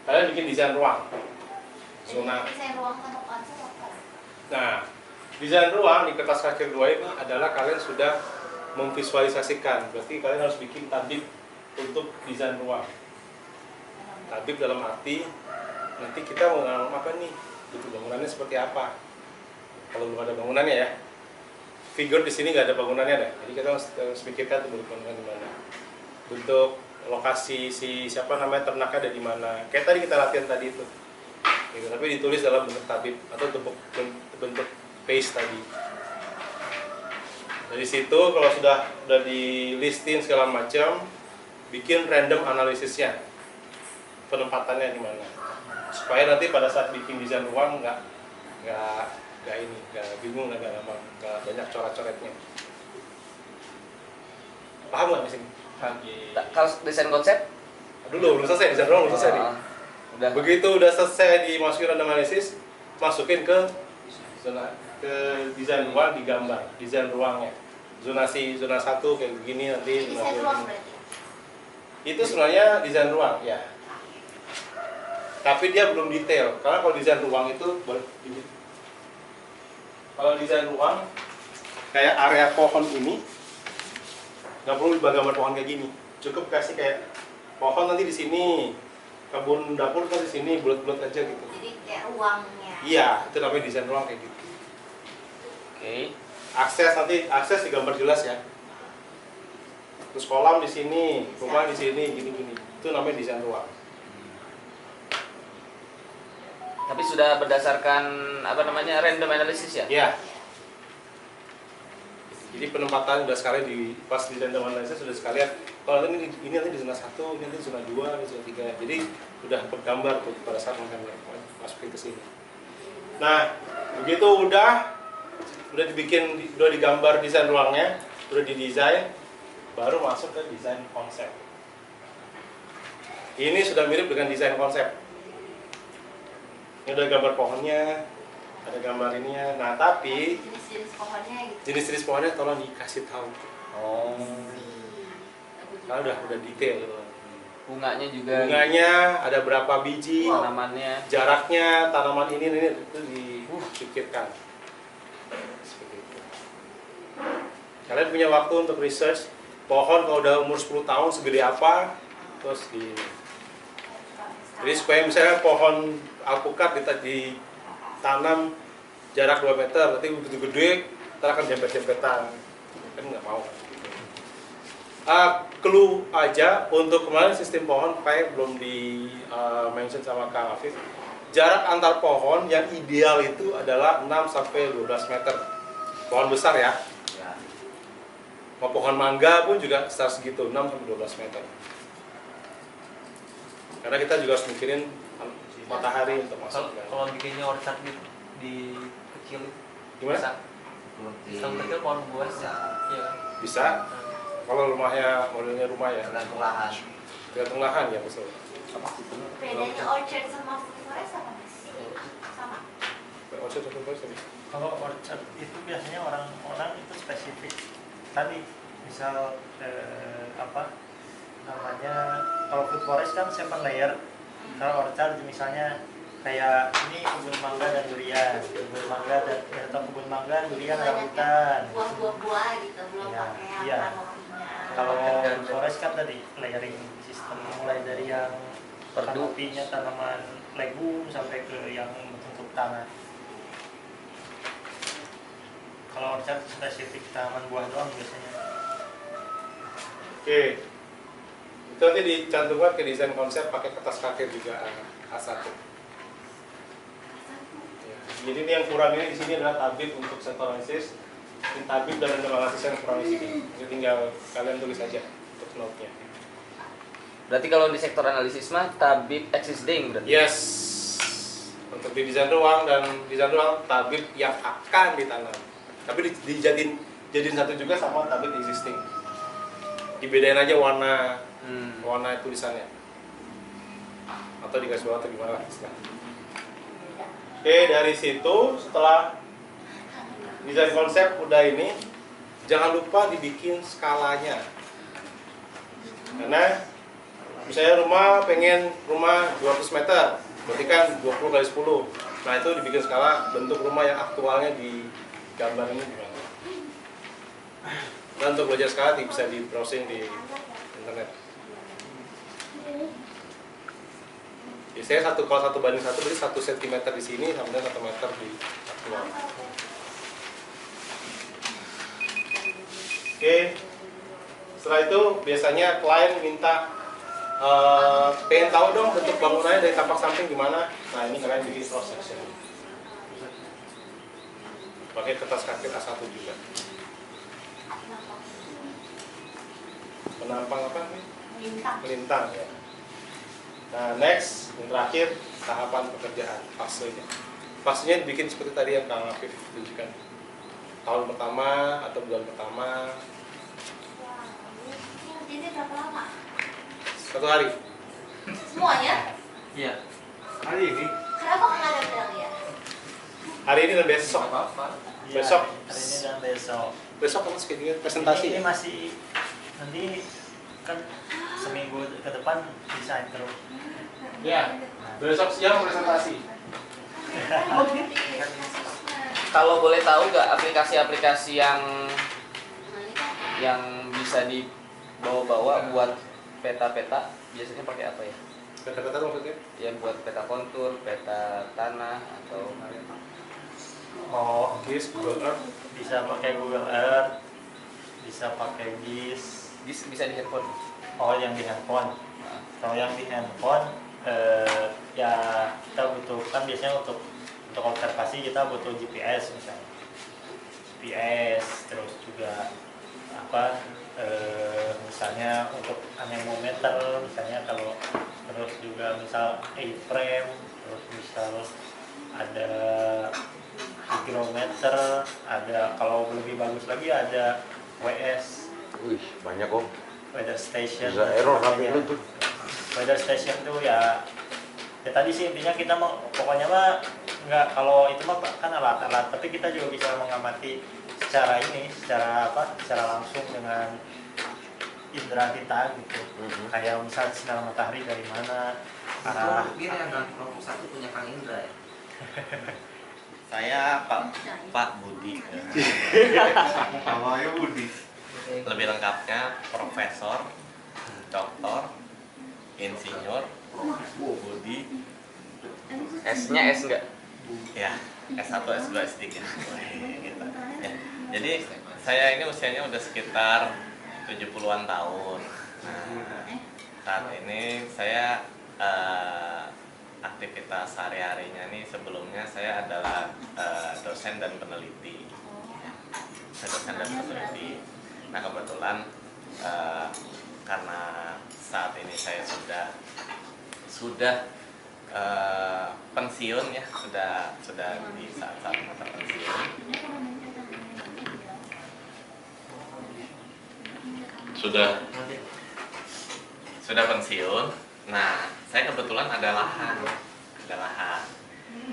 kalian bikin desain ruang. Desain ruang untuk konsep apa? Nah, desain ruang di kertas kakir 2 itu adalah kalian sudah memvisualisasikan. Berarti kalian harus bikin tabib untuk desain ruang. Tabib dalam arti nanti kita mau nanam apa nih? Bentuk bangunannya seperti apa? Kalau belum ada bangunannya ya. Figur di sini nggak ada bangunannya deh. Jadi kita harus pikirkan tuh bentuk bangunan di mana. Bentuk lokasi si siapa namanya ternaknya ada di mana. Kayak tadi kita latihan tadi itu. Gitu, tapi ditulis dalam bentuk tabib atau bentuk paste tadi. Dari situ kalau sudah di listing segala macam, bikin random analisisnya, penempatannya di mana, supaya nanti pada saat bikin desain ruang nggak bingung, nggak banyak coret-coretnya. Paham nggak di sini? Kalau desain konsep? Belum selesai, desain ruang belum selesai nih. Udah. Begitu udah selesai dimasukin random analisis, masukin ke desain ruang, digambar desain ruangnya. Zona 1 kayak begini nanti. Desain ruang berarti? Itu sebenarnya desain ruang ya. Tapi dia belum detail, karena kalau desain ruang itu kalau desain ruang kayak area pohon ini nggak perlu gambar pohon kayak gini, cukup kasih kayak pohon nanti di sini, kebun dapur kan di sini, bulat-bulat aja gitu. Jadi kayak ruangnya. Iya, itu namanya desain ruang kayak gitu. Oke. Akses digambar jelas ya. Terus kolam di sini, rumah di sini, gini-gini. Itu namanya desain ruang. Tapi sudah berdasarkan random analysis ya? Iya. Jadi penempatan udah sekalian pas di random analysis sudah sekalian. Kalau ini nanti di zona 1, ini nanti di zona 2, di zona 3. Jadi udah bergambar tuh pada saat masukin ke sini. Nah, begitu udah digambar desain ruangnya, udah didesain, baru masuk ke desain konsep. Ini sudah mirip dengan desain konsep. Ini udah gambar pohonnya, ada gambar ininya. Nah, tapi Jenis-jenis pohonnya gitu. jenis-jenis pohonnya tolong dikasih tahu. Oh. Karena udah detail gitu. Bunganya juga. Bunganya ada berapa biji, tanamannya, jaraknya tanaman ini itu dipikirkan. Seperti itu. Kalian punya waktu untuk research pohon kalau udah umur 10 tahun segede apa, terus di ini. Jadi supaya misalnya pohon alpukat ditanam jarak 2 meter, nanti begitu gede, ntar akan jempet-jempetan, kan nggak mau. Clue aja untuk kemarin sistem pohon kayak belum di mention sama Kang Afif. Jarak antar pohon yang ideal itu adalah 6 sampai 12 meter. Pohon besar ya. Mau pohon mangga pun juga sekitar segitu, 6 sampai 12 meter. Karena kita juga harus mikirin matahari untuk masuk. Kalau bikinnya orchard di kecil gimana? Bisa kecil pohon buah ya. Bisa. Kalau rumahnya modelnya rumah ya. Tergantung lahan. Tergantung lahan ya betul. Bedanya orchard sama food forest apa mas? Sama. Orchard sama forest tadi. Kalau orchard itu biasanya orang-orang itu spesifik. Tadi misal apa namanya, kalau food forest kan 7 layer. Kalau orchard misalnya kayak ini kebun mangga dan durian, kebun mangga dan atau kebun mangga durian rambutan. Buah-buah gitu belum Ya, pakai yang iya. kanopinya. Kalau food forest kan tadi layering sistem mulai dari yang kanopinya tanaman legum sampai ke yang bentuk tanah. Kalau orchard spesifik tanaman buah doang biasanya. Oke. Itu nanti dicantumkan ke desain konsep pakai kertas kakir juga A1. Ya. Jadi ini yang kurang ini di sini adalah tabib untuk sektor analisis. Ini tabib dan analisis yang kurang di sini. Jadi tinggal kalian tulis aja untuk note-nya. Berarti kalau di sektor analisis mah tabib existing berarti. Yes. Untuk di desain ruang dan desain ruang tabib yang akan ditanam. Tapi dijadiin satu juga sama tabib existing. Dibedain aja warna tulisannya. Atau dikasih bawah atau gimana lah istilahnya. Oke, dari situ setelah desain konsep udah ini, jangan lupa dibikin skalanya. Karena misalnya pengen rumah 200 meter, berarti kan 20 kali 10. Nah itu dibikin skala bentuk rumah yang aktualnya di gambar ini gimana. Dan untuk belajar skala bisa di browsing di internet. Biasanya kalau 1 banding 1 berarti 1 cm di sini sama dengan 1 meter di aktual. Oke. Setelah itu biasanya klien minta pengen tahu dong bentuk bangunannya dari tampak samping gimana. Nah ini kalian bikin cross section. Pakai kertas kakir A1 juga. Penampang apa nih? Melintang ya. Nah next, yang terakhir tahapan pekerjaan, fasenya. Fasenya dibikin seperti tadi yang Kang Afif tunjukkan. Tahun pertama atau bulan pertama. Ini berapa lama? 1 hari. Semuanya? Iya. Hari ini. Kenapa nggak ada bilang ya? Hari ini dan besok. Ya, Besok. hari ini dan besok. Besok kan schedule presentasi. Ini masih nanti kan seminggu ke depan desain terus. Ya. Besok siang presentasi. Kalau boleh tahu nggak aplikasi-aplikasi yang bisa dibawa-bawa buat peta-peta biasanya pakai apa ya? Peta-peta itu maksudnya? Ya buat peta kontur, peta tanah atau GIS, Google Earth. Bisa pakai Google Earth, bisa pakai GIS. GIS bisa di handphone. Oh yang di handphone. Kalau yang di handphone ya kita butuhkan biasanya untuk observasi kita butuh GPS misalnya. GPS terus juga misalnya untuk anemometer misalnya, kalau terus juga misal A-frame, terus misal ada hygrometer, ada kalau lebih bagus lagi ada WS. Wih, banyak om. Weather station. Bisa error HP lu tuh. Weather station tuh ya tadi sih intinya kita mau pokoknya mah nggak, kalau itu mah kan alat-alat, tapi kita juga bisa mengamati secara langsung dengan indera kita gitu. Kayak misal sinar matahari dari mana arah. Gini ya kan, kelompok 1 punya Kang Indra ya. Saya Pak Budi. Namanya Budi. Lebih lengkapnya Profesor, Doktor, Insinyur, Budi. S-nya S enggak? Ya, S1, S2, S3. Gitu. Ya. Jadi saya ini usianya udah sekitar 70-an tahun. Nah, saat ini saya aktivitas sehari-harinya nih, sebelumnya saya adalah dosen dan peneliti. Saya dosen dan peneliti. Nah, kebetulan karena saat ini saya sudah pensiun ya, sudah di saat-saat masa pensiun. Sudah pensiun. Nah, saya kebetulan ada lahan.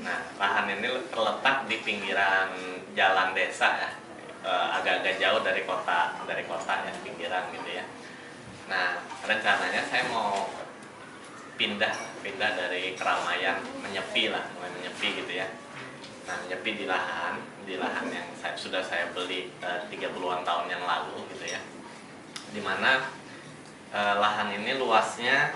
Nah, lahan ini terletak di pinggiran jalan desa ya, agak-agak jauh dari kota ya, pinggiran gitu ya. Nah, rencananya saya mau pindah dari keramaian, mulai menyepi gitu ya. Nah, menyepi di lahan yang sudah saya beli 30-an tahun yang lalu gitu ya. Dimana lahan ini luasnya,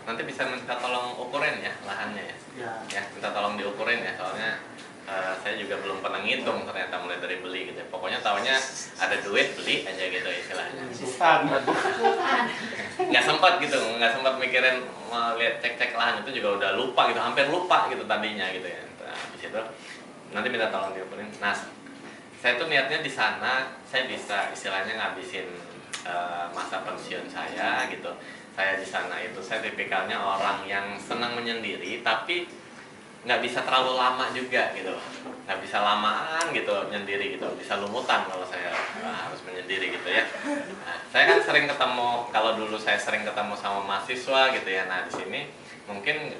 nanti bisa minta tolong ukurin ya lahannya ya, minta tolong diukurin ya, soalnya saya juga belum pernah ngitung ternyata mulai dari beli gitu ya. Pokoknya tahunya ada duit beli aja gitu istilahnya. Nggak sempat mikirin mau lihat cek lahan, itu juga udah lupa gitu, hampir lupa gitu tadinya gitu ya. Nah, habis itu nanti minta tolong diukurin. Nah, saya tuh niatnya di sana saya bisa istilahnya ngabisin masa pensiun saya gitu. Saya di sana itu saya tipikalnya orang yang senang menyendiri, tapi nggak bisa terlalu lama juga gitu, nggak bisa lamaan gitu menyendiri gitu, bisa lumutan kalau saya harus menyendiri gitu ya. Nah, saya kan sering ketemu, kalau dulu saya sering ketemu sama mahasiswa gitu ya. Nah, di sini mungkin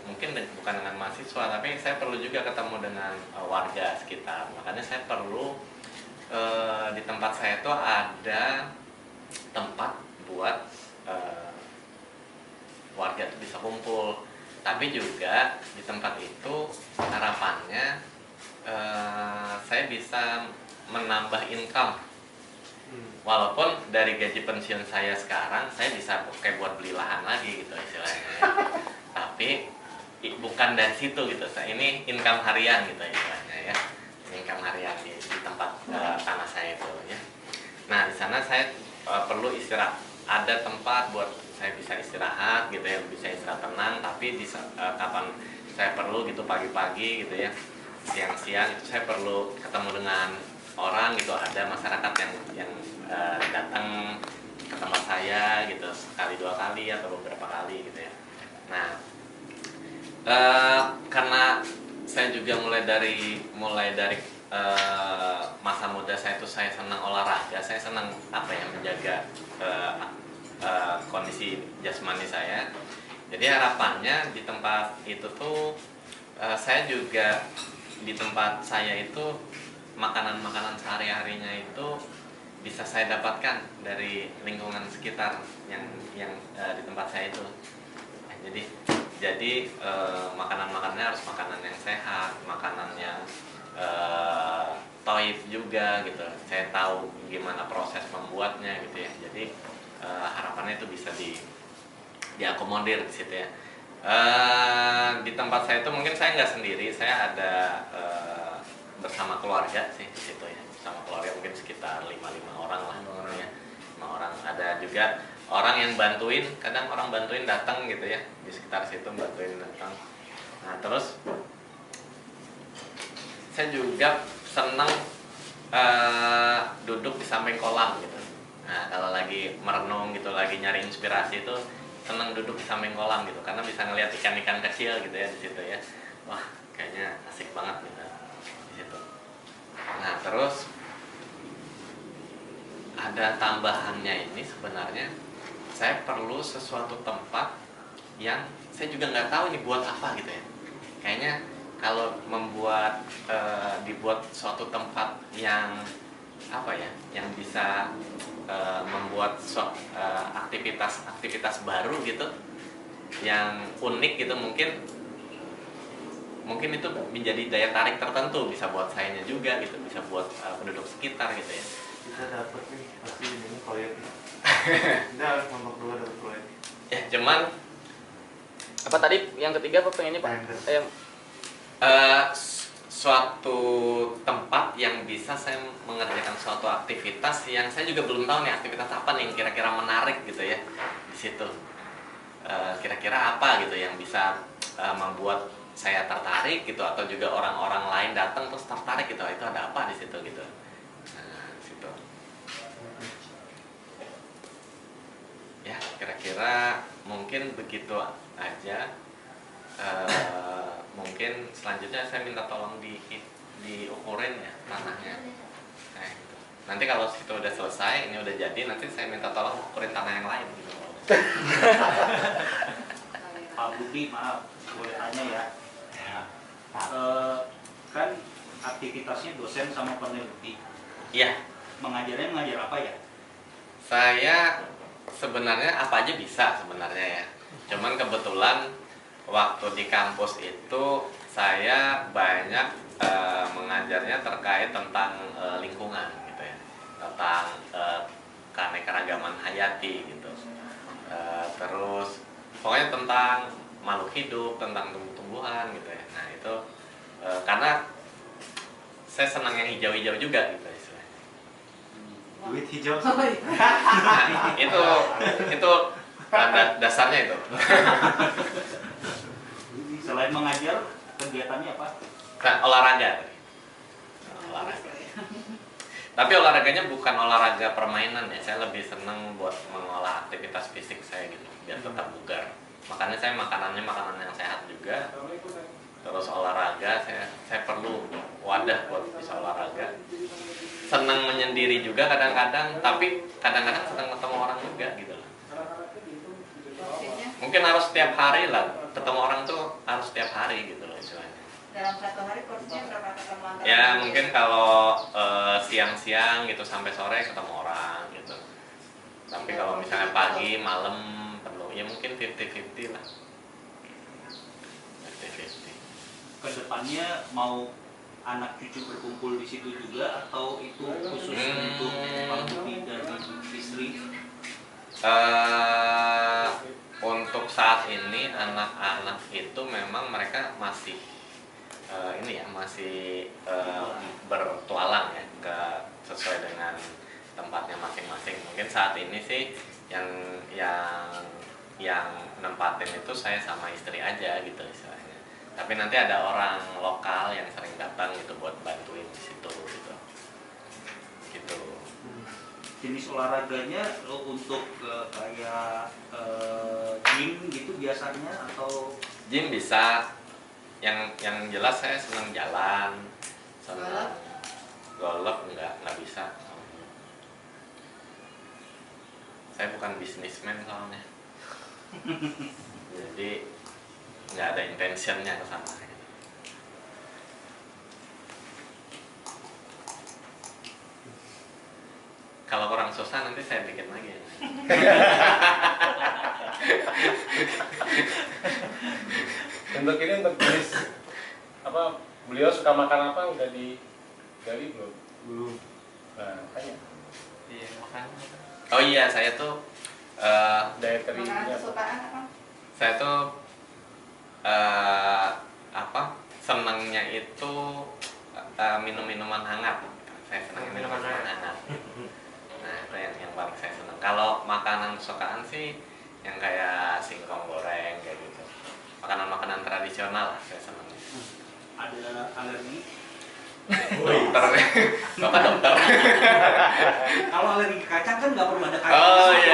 bukan dengan mahasiswa, tapi saya perlu juga ketemu dengan warga sekitar. Makanya saya perlu di tempat saya itu ada tempat buat warga itu bisa kumpul. Tapi juga di tempat itu harapannya saya bisa menambah income. Walaupun dari gaji pensiun saya sekarang saya bisa pakai buat beli lahan lagi gitu istilahnya. Tapi bukan dari situ gitu. Ini income harian gitu istilahnya ya. Income harian di tempat tanah saya itu ya. Nah, di sana saya perlu istirahat. Ada tempat buat saya bisa istirahat gitu ya, bisa istirahat tenang. Tapi di kapan saya perlu gitu, pagi-pagi gitu ya, siang-siang itu saya perlu ketemu dengan orang gitu. Ada masyarakat yang datang ke tempat saya gitu sekali, 2 kali atau beberapa kali gitu ya. Nah, karena saya juga mulai dari masa muda saya itu saya senang olahraga, saya senang menjaga kondisi jasmani saya. Jadi harapannya di tempat itu tuh saya juga di tempat saya itu makanan sehari-harinya itu bisa saya dapatkan dari lingkungan sekitar yang di tempat saya itu. Jadi makanan-makanannya harus makanan yang sehat, makanan yang toib juga gitu. Saya tahu gimana proses membuatnya gitu ya. Jadi harapannya itu bisa diakomodir di situ ya. Di tempat saya itu mungkin saya nggak sendiri, saya ada bersama keluarga sih di situ ya. Bersama keluarga mungkin sekitar 5 orang lah ya. 5 orang. Ada juga orang yang bantuin, kadang orang bantuin datang gitu ya, di sekitar situ bantuin datang. Nah, terus saya juga senang duduk di samping kolam gitu. Nah, kalau lagi merenung gitu, lagi nyari inspirasi itu senang duduk di samping kolam gitu, karena bisa ngelihat ikan-ikan kecil gitu ya di situ ya. Wah, kayaknya asik banget gitu di situ. Nah, terus ada tambahannya ini sebenarnya saya perlu sesuatu tempat yang saya juga nggak tahu ini buat apa gitu ya. Kayaknya kalau dibuat suatu tempat yang apa ya, yang bisa membuat aktivitas baru gitu, yang unik gitu, mungkin itu menjadi daya tarik tertentu, bisa buat sayanya juga gitu, bisa buat penduduk sekitar gitu ya. Kita dapat nih pasti ini proyek. Kita harus ngomong dulu dapat proyek. Ya cuman Apa tadi yang ketiga apa pengennya Pak? Suatu tempat yang bisa saya mengerjakan suatu aktivitas yang saya juga belum tahu nih aktivitas apa nih yang kira-kira menarik gitu ya di situ. Kira-kira apa gitu yang bisa membuat saya tertarik gitu, atau juga orang-orang lain datang terus tertarik gitu, itu ada apa di situ gitu. Nah, situ. Ya, kira-kira mungkin begitu aja. Mungkin selanjutnya saya minta tolong diukurin ya tanahnya. Nah, gitu. Nanti kalau itu udah selesai, ini udah jadi, nanti saya minta tolong ukurin tanah yang lain gitu. Pak Budi, maaf boleh tanya ya. Kan aktivitasnya dosen sama peneliti. Iya. Mengajar apa ya? Saya sebenarnya apa aja bisa sebenarnya ya. Cuman kebetulan waktu di kampus itu saya banyak mengajarnya terkait tentang lingkungan gitu ya, tentang keanekaragaman hayati gitu. Terus pokoknya tentang makhluk hidup, tentang tumbuh-tumbuhan gitu ya. Nah itu karena saya senang yang hijau-hijau juga gitu istilahnya. Duit hijau. Nah, itu dasarnya itu. Selain mengajar, kegiatannya apa? Nah, olahraga. Tapi olahraganya bukan olahraga permainan ya. Saya lebih senang buat mengolah aktivitas fisik saya gitu, biar tetap bugar. Makanya saya makanannya makanan yang sehat juga. Terus olahraga, saya perlu wadah buat bisa olahraga. Senang menyendiri juga kadang-kadang, tapi kadang-kadang senang ketemu orang juga gitu loh. Mungkin harus setiap hari lah, ketemu orang tuh harus setiap hari gitu loh istilahnya. Dalam satu hari kursusnya berapa ketemu antara? Ya mungkin kalau siang-siang gitu sampai sore ketemu orang gitu. Tapi kalau misalnya pagi, malam perlu, ya mungkin 50-50 lah. 50-50. Kedepannya mau anak cucu berkumpul di situ juga atau itu khusus untuk Pak Budi dan istri? Untuk saat ini anak-anak itu memang mereka masih masih bertualang ya, sesuai dengan tempatnya masing-masing. Mungkin saat ini sih yang nempatin itu saya sama istri aja gitu istilahnya. Tapi nanti ada orang lokal yang sering datang gitu buat bantuin di situ gitu. Gitu. Jenis olahraganya untuk kayak gym gitu biasanya atau? Gym bisa. Yang jelas saya senang jalan, senang golf nggak bisa. Saya bukan bisnismen soalnya. Jadi nggak ada intentionnya ke sana. Kalau kurang susah nanti saya bikin lagi. Untuk jenis apa, beliau suka makan apa udah digali belum? Belum. Nah, tanya. Iya, makan. Oh iya, saya tuh dietary Makanan kesukaan apa? saya tuh senangnya itu minum-minuman hangat. Saya senang minuman hangat. Nah, itu yang paling saya senang. Kalau makanan kesukaan sih yang kayak singkong goreng kayak gitu. Makanan-makanan tradisional lah saya senang. Ada alergi? Dokter. Bapak dokter. Kalau alergi kacang kan nggak perlu ada kacang. Oh iya.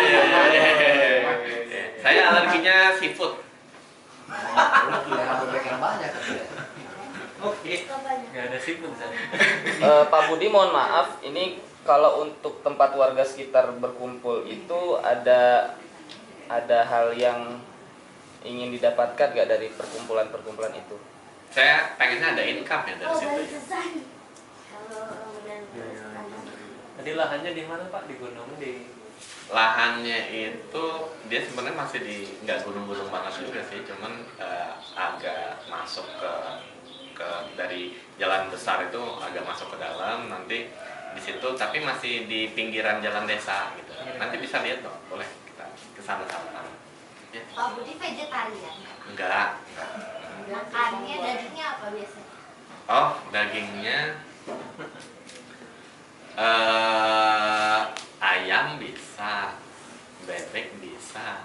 Saya alerginya seafood. Oke. Nggak ada seafood saya. Pak Budi, mohon maaf, ini kalau untuk tempat warga sekitar berkumpul itu ada hal yang ingin didapatkan nggak dari perkumpulan itu? Saya pengennya ada income ya dari situ. Nanti lahannya di mana Pak? Di gunung di Lahannya itu dia sebenarnya masih di nggak gunung-gunung banget juga sih, cuman agak masuk ke dari jalan besar itu agak masuk ke dalam nanti di situ, tapi masih di pinggiran jalan desa gitu. Nanti bisa lihat dong, boleh kita kesana sama. Ya. Pak Budi vegetarian? Enggak. Makannya dagingnya apa biasanya? Oh, dagingnya ayam bisa, bebek bisa,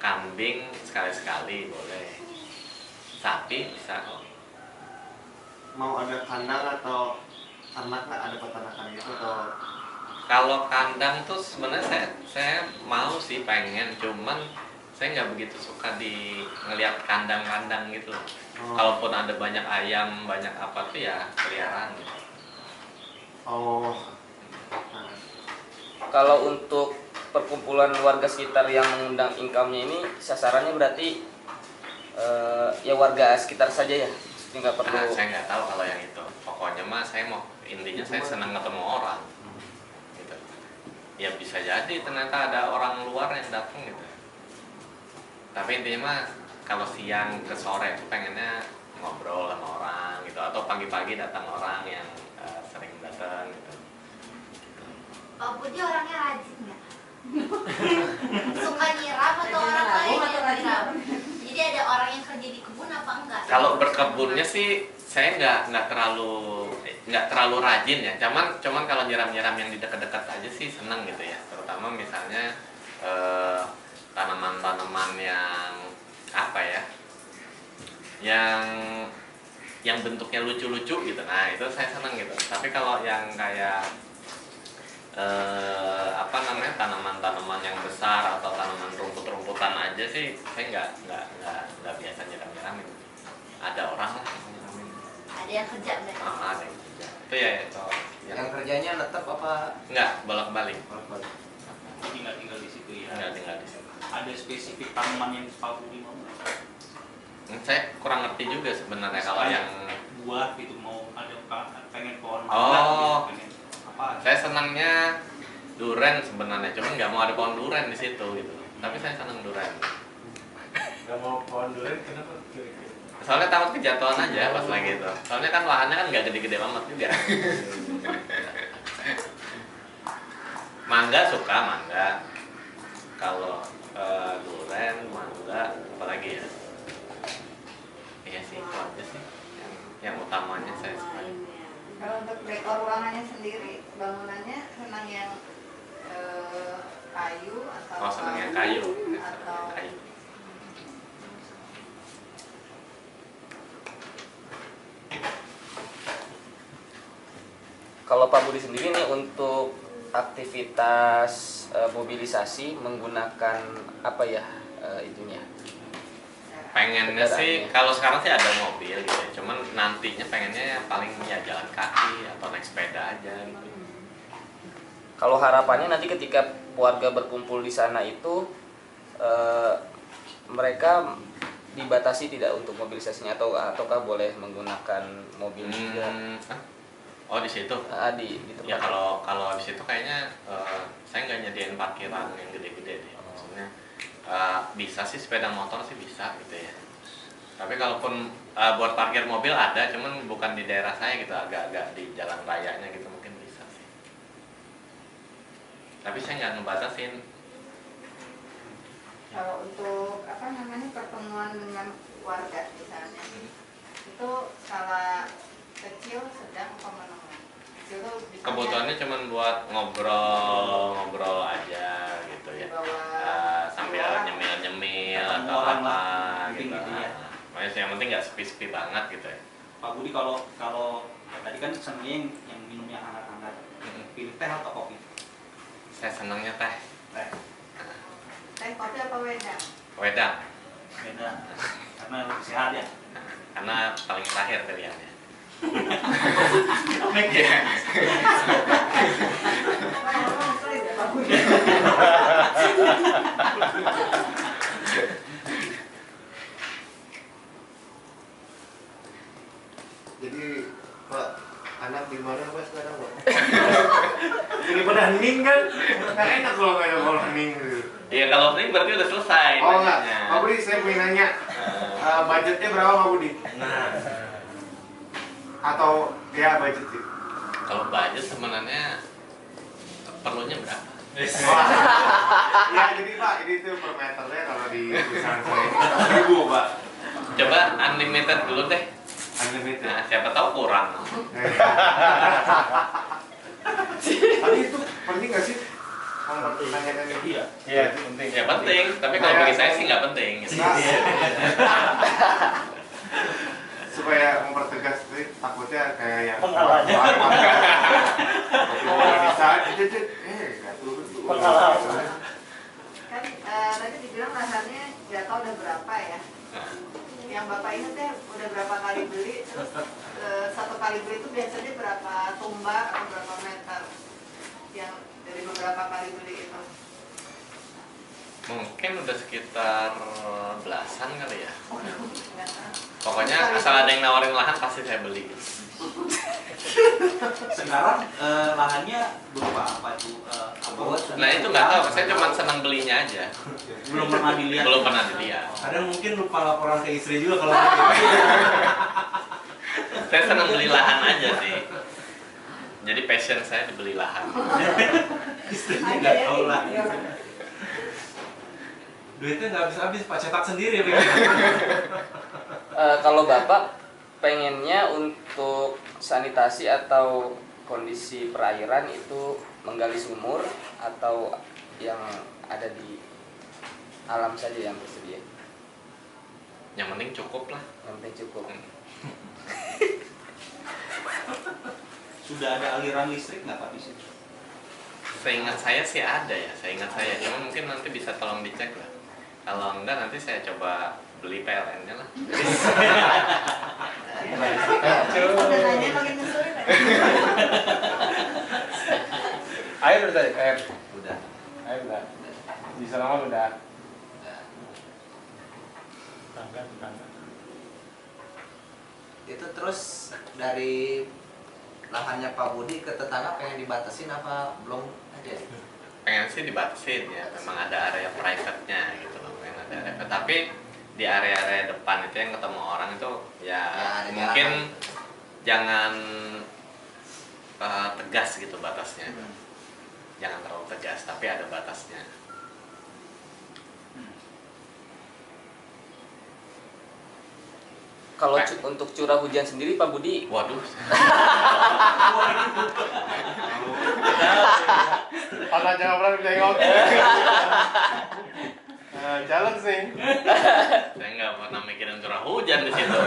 kambing sekali-sekali boleh, sapi bisa kok. mau ada kandang atau ternak nggak, ada peternakan itu atau? Kalau kandang tuh sebenarnya saya mau sih, pengen, cuman saya nggak begitu suka di ngelihat kandang-kandang gitu loh. Kalaupun ada banyak ayam, banyak apa tuh ya peliharaan gitu. Oh. Kalau untuk perkumpulan warga sekitar yang mengundang income-nya ini sasarannya berarti ya warga sekitar saja ya? Nggak perlu. Nah, saya nggak tahu kalau yang itu. Pokoknya mah saya mau, intinya saya senang ketemu orang. Gitu. Ya bisa jadi ternyata ada orang luar yang datang gitu. Tapi intinya mah kalau siang ke sore itu pengennya ngobrol sama orang gitu, atau pagi-pagi datang orang yang sering datang gitu. Pak Budi orangnya rajin nggak? Suka nyiram atau orang lain yang nyiram? Jadi ada orang yang kerja di kebun apa enggak? Kalau berkebunnya sih saya nggak terlalu rajin ya. Cuman kalau nyiram-nyiram yang di dekat-dekat aja sih seneng gitu ya. Terutama misalnya tanaman-tanaman yang apa ya? Yang bentuknya lucu-lucu gitu. Nah, itu saya seneng gitu. Tapi kalau yang kayak tanaman-tanaman yang besar atau tanaman rumput-rumputan aja sih saya nggak biasa nyiram-nyiramin. Ada orang lah yang nyiramin. Ada yang kerja berarti? Ada yang kerja. Itu ya itu. Yang kerjanya netep apa? Enggak, bolak-balik. Tinggal di situ ya. Tinggal di situ. Ada spesifik tanaman yang Pak Budi mau? Saya kurang ngerti juga sebenarnya kalau yang buah gitu, mau ada pengen pohon mangga gitu, pengen apa? Saya senangnya duren sebenarnya, cuman nggak mau ada pohon duren di situ gitu. Tapi saya senang duren. Nggak mau pohon duren kenapa? Soalnya takut kejatuhan aja pas lagi itu. Soalnya kan lahannya kan nggak gede-gede amat juga. Mangga suka mangga. Kalau duren, mangga, apalagi ya? Iya sih, itu aja sih yang utamanya saya suka. Kalau untuk dekor ruangannya sendiri, bangunannya senang yang kayu atau? Oh, senang yang kayu. Atau Kayu. Kalau Pak Budi sendiri nih untuk aktivitas mobilisasi menggunakan apa ya itunya? Pengennya sih kalau sekarang sih ada mobil gitu ya. Cuman nantinya pengennya paling ya jalan kaki atau naik sepeda aja gitu. Kalau harapannya nanti ketika warga berkumpul di sana itu mereka dibatasi tidak untuk mobilisasinya ataukah boleh menggunakan mobil juga? Oh, di situ? Di tempat. Ya kalau di situ kayaknya saya nggak nyediain parkiran yang gede-gede deh. Maksudnya bisa sih sepeda motor sih bisa gitu ya. Tapi kalaupun buat parkir mobil ada, cuman bukan di daerah saya gitu, agak-agak di jalan rayanya gitu mungkin bisa sih. Tapi saya nggak ngebatasin. kalau untuk pertemuan dengan warga misalnya, itu skala kecil, sedang, atau menengah? Kecil tuh bisa Kebutuhannya cuman buat ngobrol aja gitu ya. Sambil nyemil atau apa gitu. Makanya yang penting nggak sepi-sepi banget gitu ya. Pak Budi, kalau tadi kan senangnya yang minumnya hangat-hangat, pilih teh atau kopi? Saya senangnya teh. Teh, kopi apa wedang? Wedang. Beda, karena lebih sehat ya. Karena paling terakhir pilihannya. Jadi Pak, anak di mana Pak sekarang Pak? Ini pada hening kan? Nggak enak kalau nggak ada kalau hening gitu. Iya kalau hening berarti udah selesai. Oh enggak, nanyanya. Pak Budi saya pengen nanya budgetnya berapa Pak Budi? Nah, Atau ya budget sih? kalau budget sebenarnya perlunya berapa? Wah, ya jadi Pak, ini tuh per meternya kalau di perusahaan saya ini 1.000 Pak. Coba unlimited dulu deh. Unlimited. Nah, siapa tahu kurang. Tapi itu penting nggak sih? Mempertanyakan itu? Iya, itu penting. Ya penting, tapi kalau bagi saya sih nggak penting. Gitu. Supaya mempertegas sih, takutnya kayak yang Pengalaman. bisa nggak turun tuh. Kan tadi dibilang lahannya nggak tahu udah berapa ya. Yang Bapak ingat ya udah berapa kali beli, terus satu kali beli itu biasanya berapa tumbak atau berapa meter yang dari beberapa kali beli itu? Mungkin udah sekitar belasan kali ya. Nggak tahu. Pokoknya asal ada yang nawarin lahan pasti saya beli. Sekarang lahannya berupa apa itu? Nah itu nggak tahu, saya cuma senang belinya aja. Belum pernah dilihat. Belum pernah dilihat. Kadang mungkin lupa laporan ke istri juga kalau gitu. Saya senang beli lahan aja sih. Jadi passion saya dibeli lahan. Istrinya nggak tahu lah. Duitnya nggak habis-habis, Pak, cetak sendiri. Kalau Bapak pengennya untuk sanitasi atau kondisi perairan itu menggali sumur atau yang ada di alam saja yang tersedia? Yang penting cukup lah. Yang penting cukup. Sudah ada aliran listrik nggak Pak di situ? Seingat saya sih ada ya, seingat saya. Cuma mungkin nanti bisa tolong dicek lah. Kalau enggak nanti saya coba beli PLN-nya lah. Udah nanya makin ngeselin ya. Air udah tadi, air. Udah. Air udah. Di Salaman udah. Itu terus dari lahannya Pak Budi ke tetangga pengen dibatasin apa belum ada? Pengen sih dibatasin ya, memang ada area private-nya gitu loh, pengen ada area. Tapi di area-area depan itu yang ketemu orang itu ya, ada mungkin jalan. jangan tegas gitu batasnya. Jangan terlalu tegas, tapi ada batasnya. Kalau untuk curah hujan sendiri Pak Budi, Waduh. Kalau jangan pernah nengok. Jalan sih. Saya nggak pernah mikirin curah hujan di situ.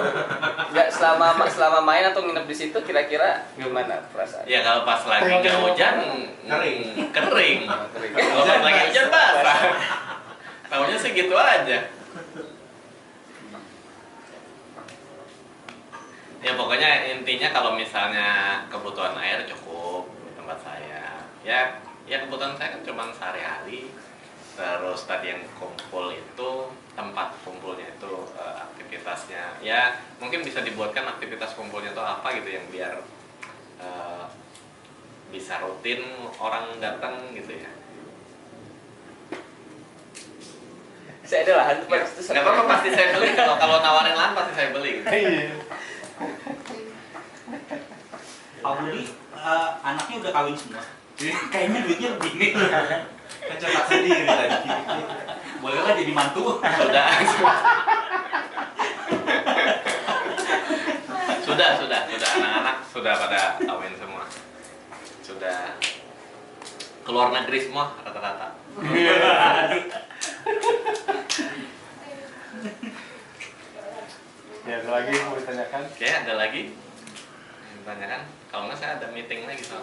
nggak selama main atau nginep di situ kira-kira gimana perasaan? Ya kalau pas lagi nggak hujan Kering. kering. Kalau pas lagi hujan basah. Tahunya sih gitu aja. Ya pokoknya intinya kalau misalnya kebutuhan air cukup di tempat saya. Ya kebutuhan saya kan cuma sehari-hari. Terus tadi yang kumpul itu tempat kumpulnya itu aktivitasnya. Ya mungkin bisa dibuatkan aktivitas kumpulnya itu apa gitu yang biar bisa rutin orang datang gitu ya. Saya ada lahan tuh Pak. Nggak apa-apa pasti saya beli. Kalau nawarin lahan pasti saya beli. Gitu. Pak Budi anaknya udah kawin semua. Kayaknya duitnya begini. Kan cetak sendiri tadi. Bolehlah jadi mantu. Sudah anak-anak sudah pada kawin semua. Sudah keluar negeri semua rata-rata. Ya ada lagi yang mau ditanyakan? Oke, ada lagi yang ditanyakan? Kalau nggak saya ada meeting lagi sama.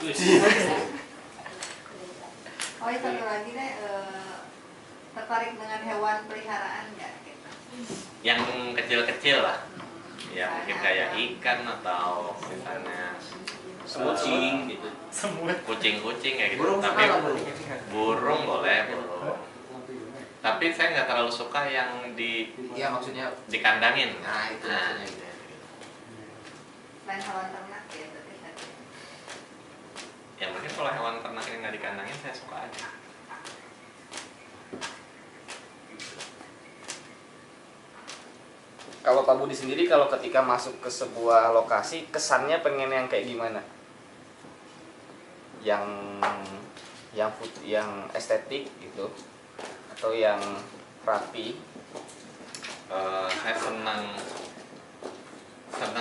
Oh ya satu lagi deh, tertarik dengan hewan peliharaan nggak? Gitu. Yang kecil-kecil lah. Ya mungkin kayak ikan atau misalnya Kucing gitu. kucing-kucing kayak gitu. Burung Tapi sama burung. burung boleh, burung. Tapi saya nggak terlalu suka yang Iya maksudnya. dikandangin. Nah, itu maksudnya. gitu. Lain hewan ternak ya, berarti tadi. ya mungkin kalau hewan ternak yang nggak dikandangin saya suka aja. Kalau Pak Budi sendiri kalau ketika masuk ke sebuah lokasi kesannya pengen yang kayak gimana? Yang estetik gitu atau yang rapi? Saya senang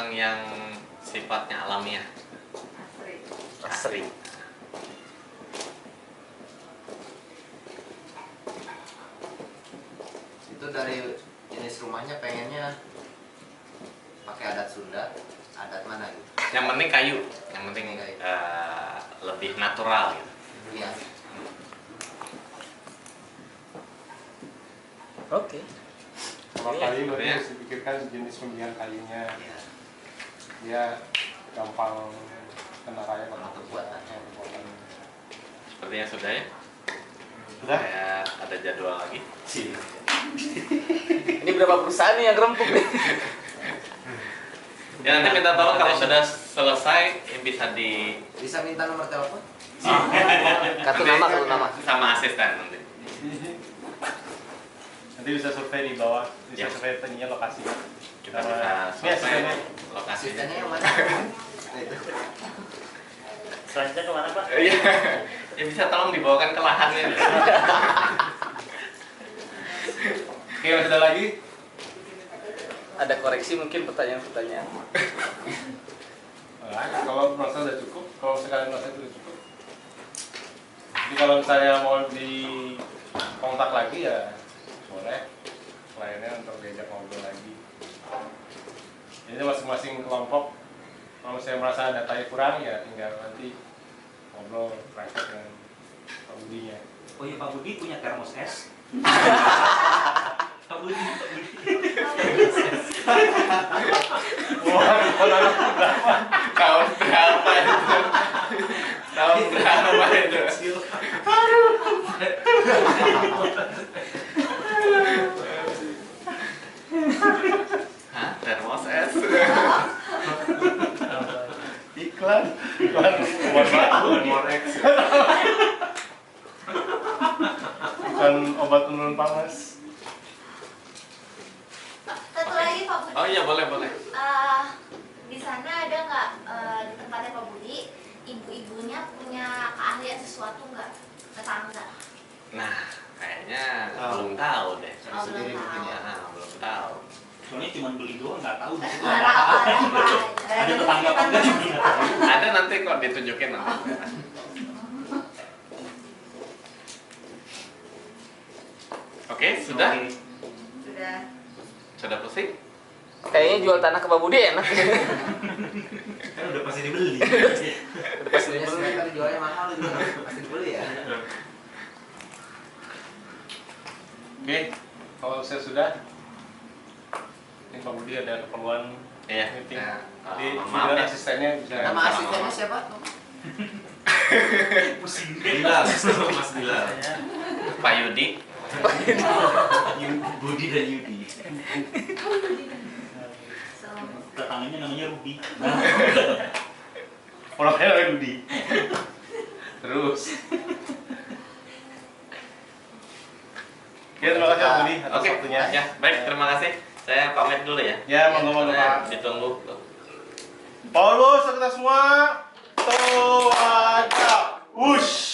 yang sifatnya alamiah. Asri. Itu dari jenis rumahnya pengennya pakai adat Sunda, adat mana gitu? Yang penting kayu, yang penting lebih natural gitu. Iya. Oke. Kalau kayu berarti harus dipikirkan jenis pemilihan kayunya. Dia gampang kena kayu kalau terbuatan. Sepertinya sudah ya. Sudah? Saya ada jadwal lagi. Ini berapa perusahaan nih yang rempuk nih? Ya nanti minta tolong kalau sudah selesai bisa minta nomor telepon? Kartu nama sama asisten nanti. Nanti bisa survei di bawah, bisa survei tadinya lokasinya. Kita bisa survei lokasinya. Asistennya yang mana? Selanjutnya kemana Pak? Iya, ya bisa tolong dibawakan ke lahannya. Oke, masih ada lagi? Ada koreksi mungkin pertanyaan-pertanyaan. Nah, kalau merasa sudah cukup, kalau sekalian merasa sudah cukup. Jadi kalau misalnya mau di kontak lagi ya boleh kliennya untuk diajak ngobrol lagi. Jadi masing-masing kelompok kalau saya merasa datanya kurang ya tinggal nanti ngobrol private dengan Pak Budinya. Oh iya, Pak Budi punya termos es. Pak Budi. Tahun berapa itu? Tahun berapa itu? Hah? Termos es? Iklan Morex. Bukan obat penurun panas. Satu lagi Pak Budi. Oh iya, boleh. Di sana ada nggak di tempatnya Pak Budi, ibu-ibunya punya keahlian sesuatu nggak? Tetangga? Nah, kayaknya belum tahu deh. Belum tahu. Belum tahu. Soalnya cuma beli doang, nggak tahu. Ada tetangga apa enggak juga nggak tahu. Ada nanti kok ditunjukin nanti. Oke, sudah? Sudah pusing? Kayaknya jual tanah ke Pak Budi enak. Kan udah pasti dibeli. Udah pasti Punya dibeli. smelter jualnya mahal juga, pasti dibeli ya. Oke, kalau saya sudah, ini Pak Budi ada keperluan meeting. Jadi maaf ya. asistennya bisa. Nama asistennya siapa? Pusing. Mas Bilal. Pak Yudi. Budi dan Yudi. Tetangganya namanya Ruby. Orangnya namanya Budi. Terus. Oke, terima kasih Pak Budi atas waktunya. Ya, baik, terima kasih. Saya pamit dulu ya. Ya, monggo Pak. Ditunggu. Paulus, kita semua. Toada. Wush.